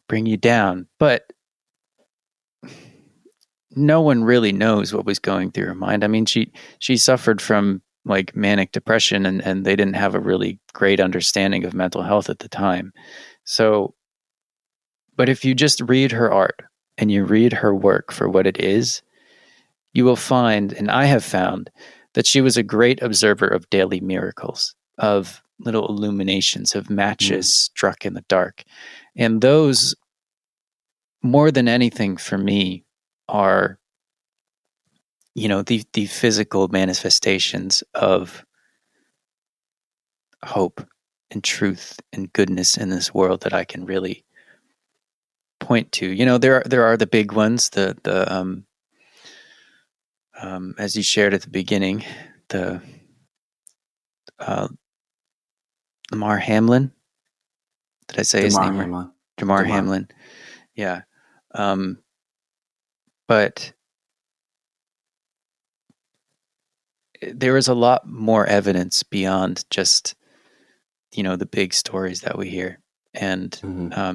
bring you down, but no one really knows what was going through her mind. I mean, she suffered from like manic depression, and they didn't have a really great understanding of mental health at the time. So, but if you just read her art and you read her work for what it is, you will find, and I have found, that she was a great observer of daily miracles, of little illuminations, of matches struck in the dark. And those, more than anything for me, are the physical manifestations of hope and truth and goodness in this world that I can really point to. There are the big ones, the as you shared at the beginning, the Lamar Hamlin. Did I say his name right? Damar Hamlin. Yeah. But there is a lot more evidence beyond just, the big stories that we hear. And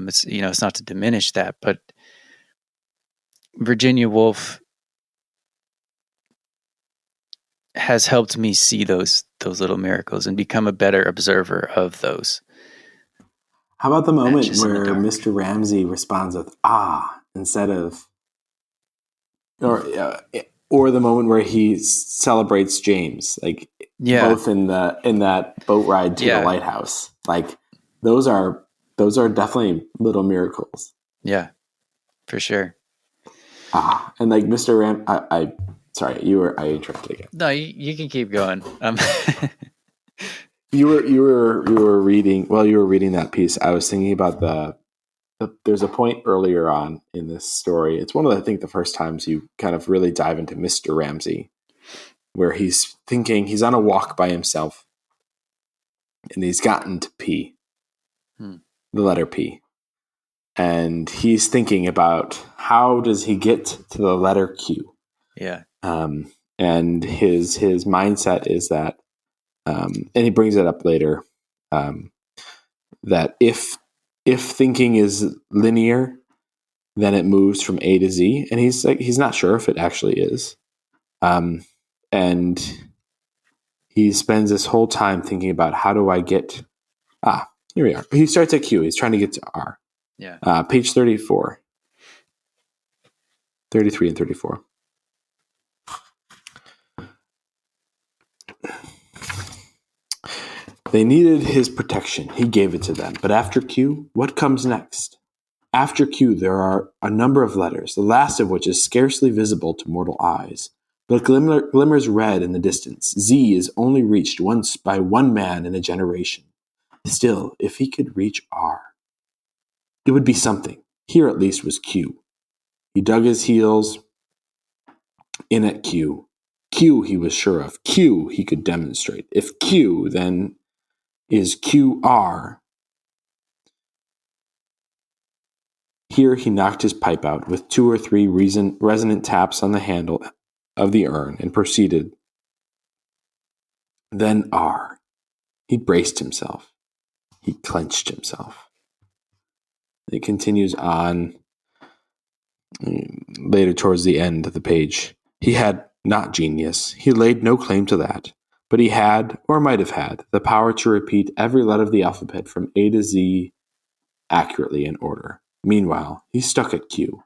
it's not to diminish that, but Virginia Woolf has helped me see those little miracles and become a better observer of those. How about the moment where Mr. Ramsay responds with instead of, or the moment where he celebrates James, both in that boat ride to the lighthouse. Like those are definitely little miracles. Yeah, for sure. And like Mr. Ram, sorry, I interrupted again. No, you can keep going. You were reading while you were reading that piece. I was thinking about there's a point earlier on in this story. It's one of the first times you kind of really dive into Mr. Ramsay, where he's thinking he's on a walk by himself, and he's gotten to P, the letter P, and he's thinking about how does he get to the letter Q. Yeah. And his mindset is that, and he brings it up later, that if thinking is linear, then it moves from A to Z, and he's not sure if it actually is, and he spends this whole time thinking about how do I get. Here we are. He starts at Q. He's trying to get to R. Yeah. Page 34, 33 and 34. They needed his protection. He gave it to them. But after Q, what comes next? After Q, there are a number of letters, the last of which is scarcely visible to mortal eyes, but glimmers red in the distance. Z is only reached once by one man in a generation. Still, if he could reach R, it would be something. Here at least was Q. He dug his heels in at Q. Q he was sure of. Q he could demonstrate. If Q, then is QR. Here he knocked his pipe out with 2 or 3 resonant taps on the handle of the urn and proceeded. Then R. He braced himself. He clenched himself. It continues on. later towards the end of the page. He had not genius. He laid no claim to that. But he had, or might have had, the power to repeat every letter of the alphabet from A to Z accurately in order. Meanwhile, he stuck at Q.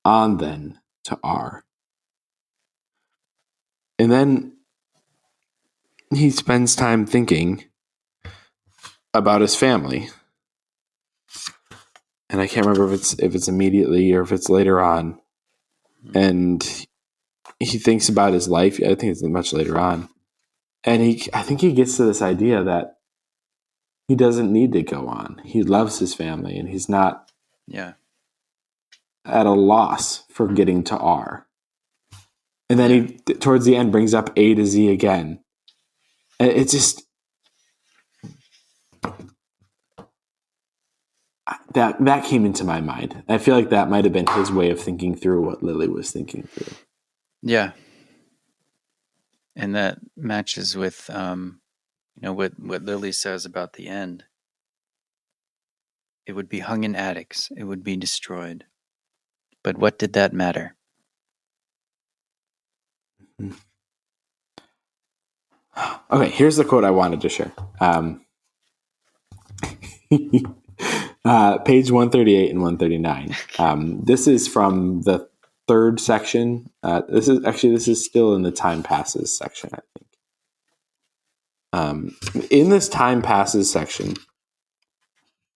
On then to R. And then he spends time thinking about his family. And I can't remember if it's immediately or if it's later on. And he thinks about his life. I think it's much later on. And I think he gets to this idea that he doesn't need to go on. He loves his family, and he's not at a loss for getting to R. And then he, towards the end, brings up A to Z again. And it's just that came into my mind. I feel like that might have been his way of thinking through what Lily was thinking through. Yeah. And that matches with, what Lily says about the end. It would be hung in attics. It would be destroyed. But what did that matter? Okay, here's the quote I wanted to share. Page 138 and 139. This is from the third section. This is still in the time passes section, I think. In this time passes section,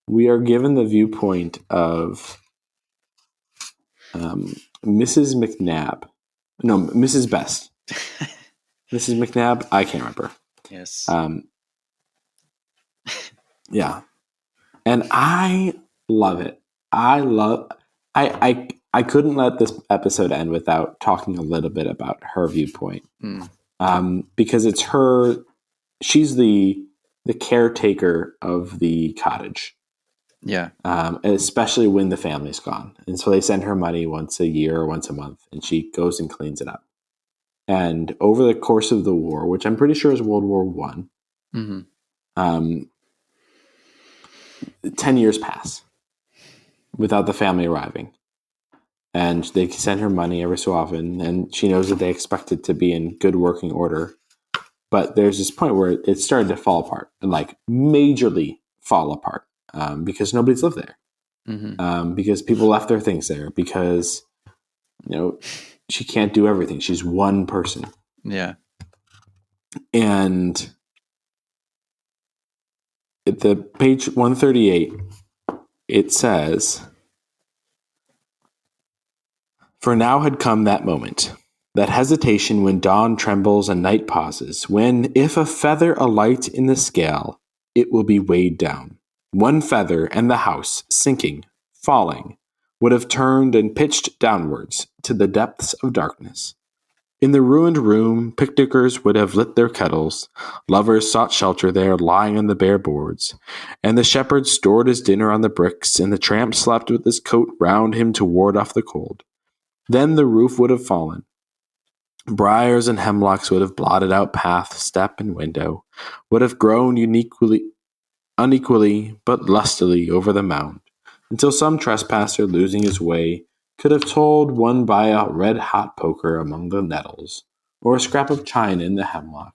we are given the viewpoint of Mrs. McNabb. No, Mrs. Best. Mrs. McNabb? I can't remember. Yes. Yeah. And I love it. I couldn't let this episode end without talking a little bit about her viewpoint. Because it's her, she's the caretaker of the cottage. Yeah. Especially when the family's gone. And so they send her money once a year or once a month, and she goes and cleans it up. And over the course of the war, which I'm pretty sure is World War One, 10 years pass without the family arriving. And they send her money every so often, and she knows that they expect it to be in good working order. But there's this point where it started to fall apart, and like majorly fall apart, because nobody's lived there. Because people left their things there, because, she can't do everything. She's one person. Yeah. And at the page 138, it says, "For now had come that moment, that hesitation when dawn trembles and night pauses, when, if a feather alight in the scale, it will be weighed down. One feather, and the house, sinking, falling, would have turned and pitched downwards to the depths of darkness. In the ruined room, picnickers would have lit their kettles, lovers sought shelter there, lying on the bare boards, and the shepherd stored his dinner on the bricks, and the tramp slept with his coat round him to ward off the cold. Then the roof would have fallen. Briars and hemlocks would have blotted out path, step, and window, would have grown unequally, but lustily over the mound, until some trespasser, losing his way, could have told one by a red-hot poker among the nettles, or a scrap of china in the hemlock,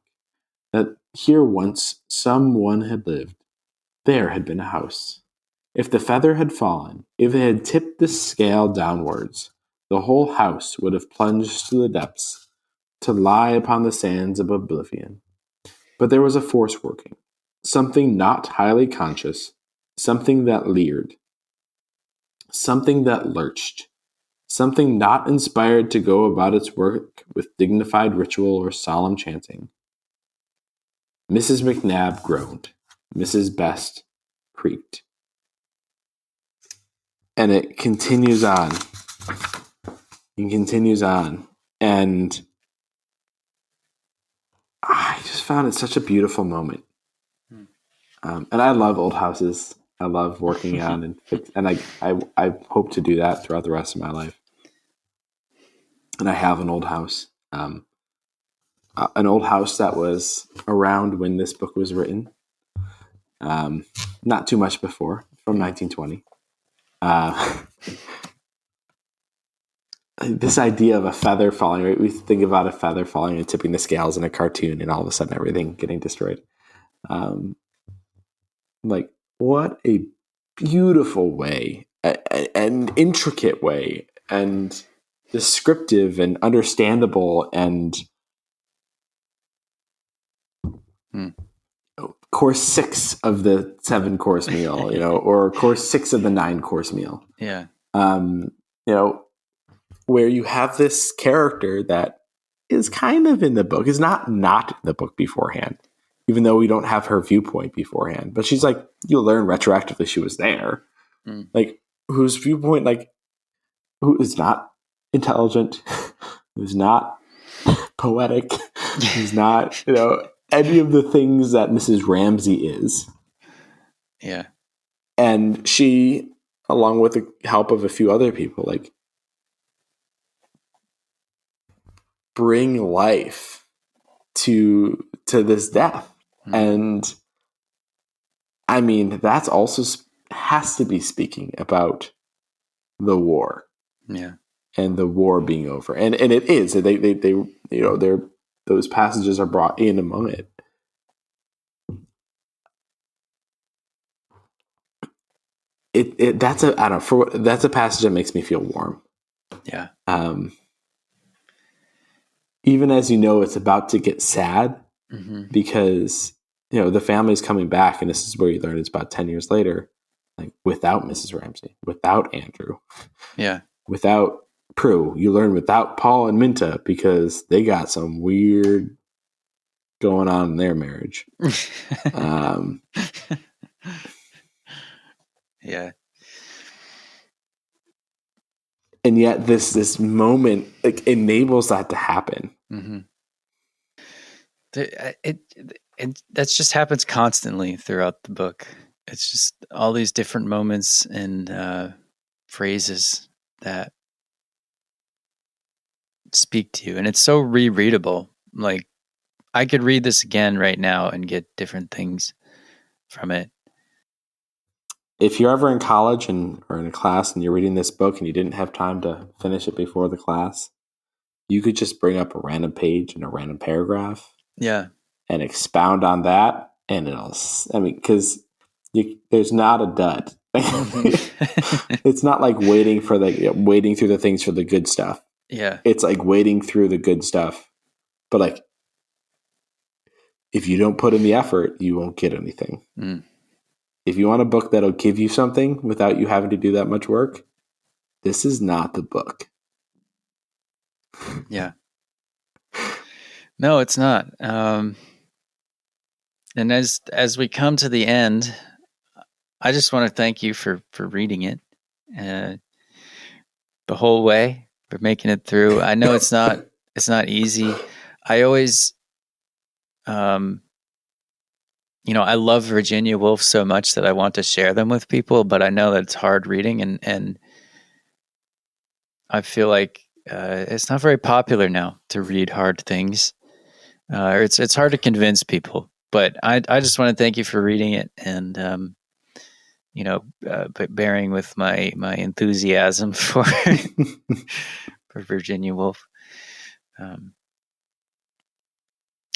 that here once some one had lived, there had been a house. If the feather had fallen, if it had tipped the scale downwards, the whole house would have plunged to the depths, to lie upon the sands of oblivion. But there was a force working, something not highly conscious, something that leered, something that lurched, something not inspired to go about its work with dignified ritual or solemn chanting. Mrs. McNabb groaned. Mrs. Best creaked." And it continues on. And continues on. And I just found it such a beautiful moment. And I love old houses. I love working on and I hope to do that throughout the rest of my life. And I have an old house. An old house that was around when this book was written. Not too much before, from 1920. this idea of a feather falling, right? We think about a feather falling and tipping the scales in a cartoon, and all of a sudden everything getting destroyed. Like, what a beautiful way, an intricate way, and descriptive and understandable, and course 6 of the 7-course meal, or course 6 of the 9-course meal. Yeah. Where you have this character that is kind of in the book, is not in the book beforehand, even though we don't have her viewpoint beforehand. But she's like, you'll learn retroactively she was there. Like, whose viewpoint, like, who is not intelligent, who's not poetic, who's not, any of the things that Mrs. Ramsay is. Yeah. And she, along with the help of a few other people, like, bring life to this death. And I mean, that's also has to be speaking about the war. Yeah. And the war being over. And it is. They those passages are brought in among it. That's a passage that makes me feel warm. Yeah. Even as it's about to get sad, because the family's coming back, and this is where you learn it's about 10 years later, like, without Mrs. Ramsay, without Andrew, without Prue. You learn without Paul and Minta, because they got some weird going on in their marriage. Yeah. And yet this moment, like, enables that to happen. It that just happens constantly throughout the book. It's just all these different moments and phrases that speak to you, and it's so rereadable. Like, I could read this again right now and get different things from it. If you're ever in college or in a class and you're reading this book and you didn't have time to finish it before the class, you could just bring up a random page and a random paragraph. Yeah. And expound on that. And because there's not a dud. It's not like waiting through the things for the good stuff. Yeah. It's like waiting through the good stuff. But, like, if you don't put in the effort, you won't get anything. If you want a book that'll give you something without you having to do that much work, this is not the book. Yeah. No, it's not. And as we come to the end, I just want to thank you for reading it the whole way, for making it through. I know it's not easy. I always, I love Virginia Woolf so much that I want to share them with people, but I know that it's hard reading, and I feel like it's not very popular now to read hard things. It's hard to convince people, but I just want to thank you for reading it and bearing with my enthusiasm for for Virginia Woolf.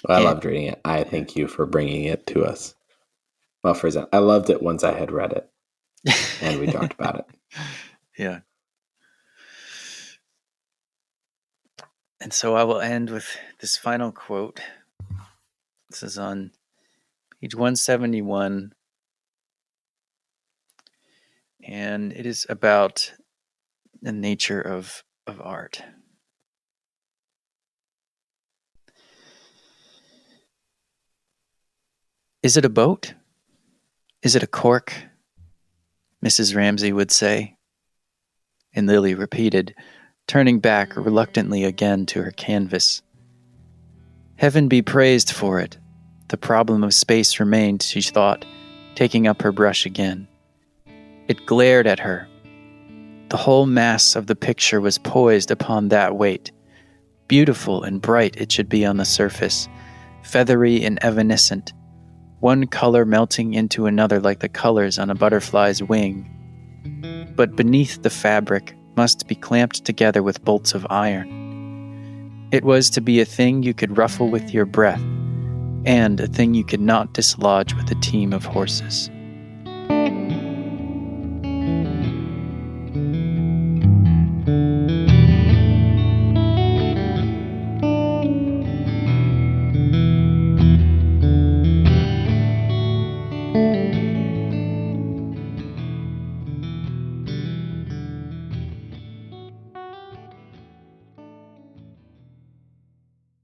I loved reading it. I thank you for bringing it to us. Well, for example, I loved it once I had read it, and we talked about it. Yeah. And so I will end with this final quote. This is on page 171. And it is about the nature of art. Is it a boat? Is it a cork? Mrs. Ramsay would say. And Lily repeated, turning back reluctantly again to her canvas. Heaven be praised for it. The problem of space remained, she thought, taking up her brush again. It glared at her. The whole mass of the picture was poised upon that weight. Beautiful and bright it should be on the surface, feathery and evanescent, one color melting into another like the colors on a butterfly's wing. But beneath the fabric, must be clamped together with bolts of iron. It was to be a thing you could ruffle with your breath, and a thing you could not dislodge with a team of horses.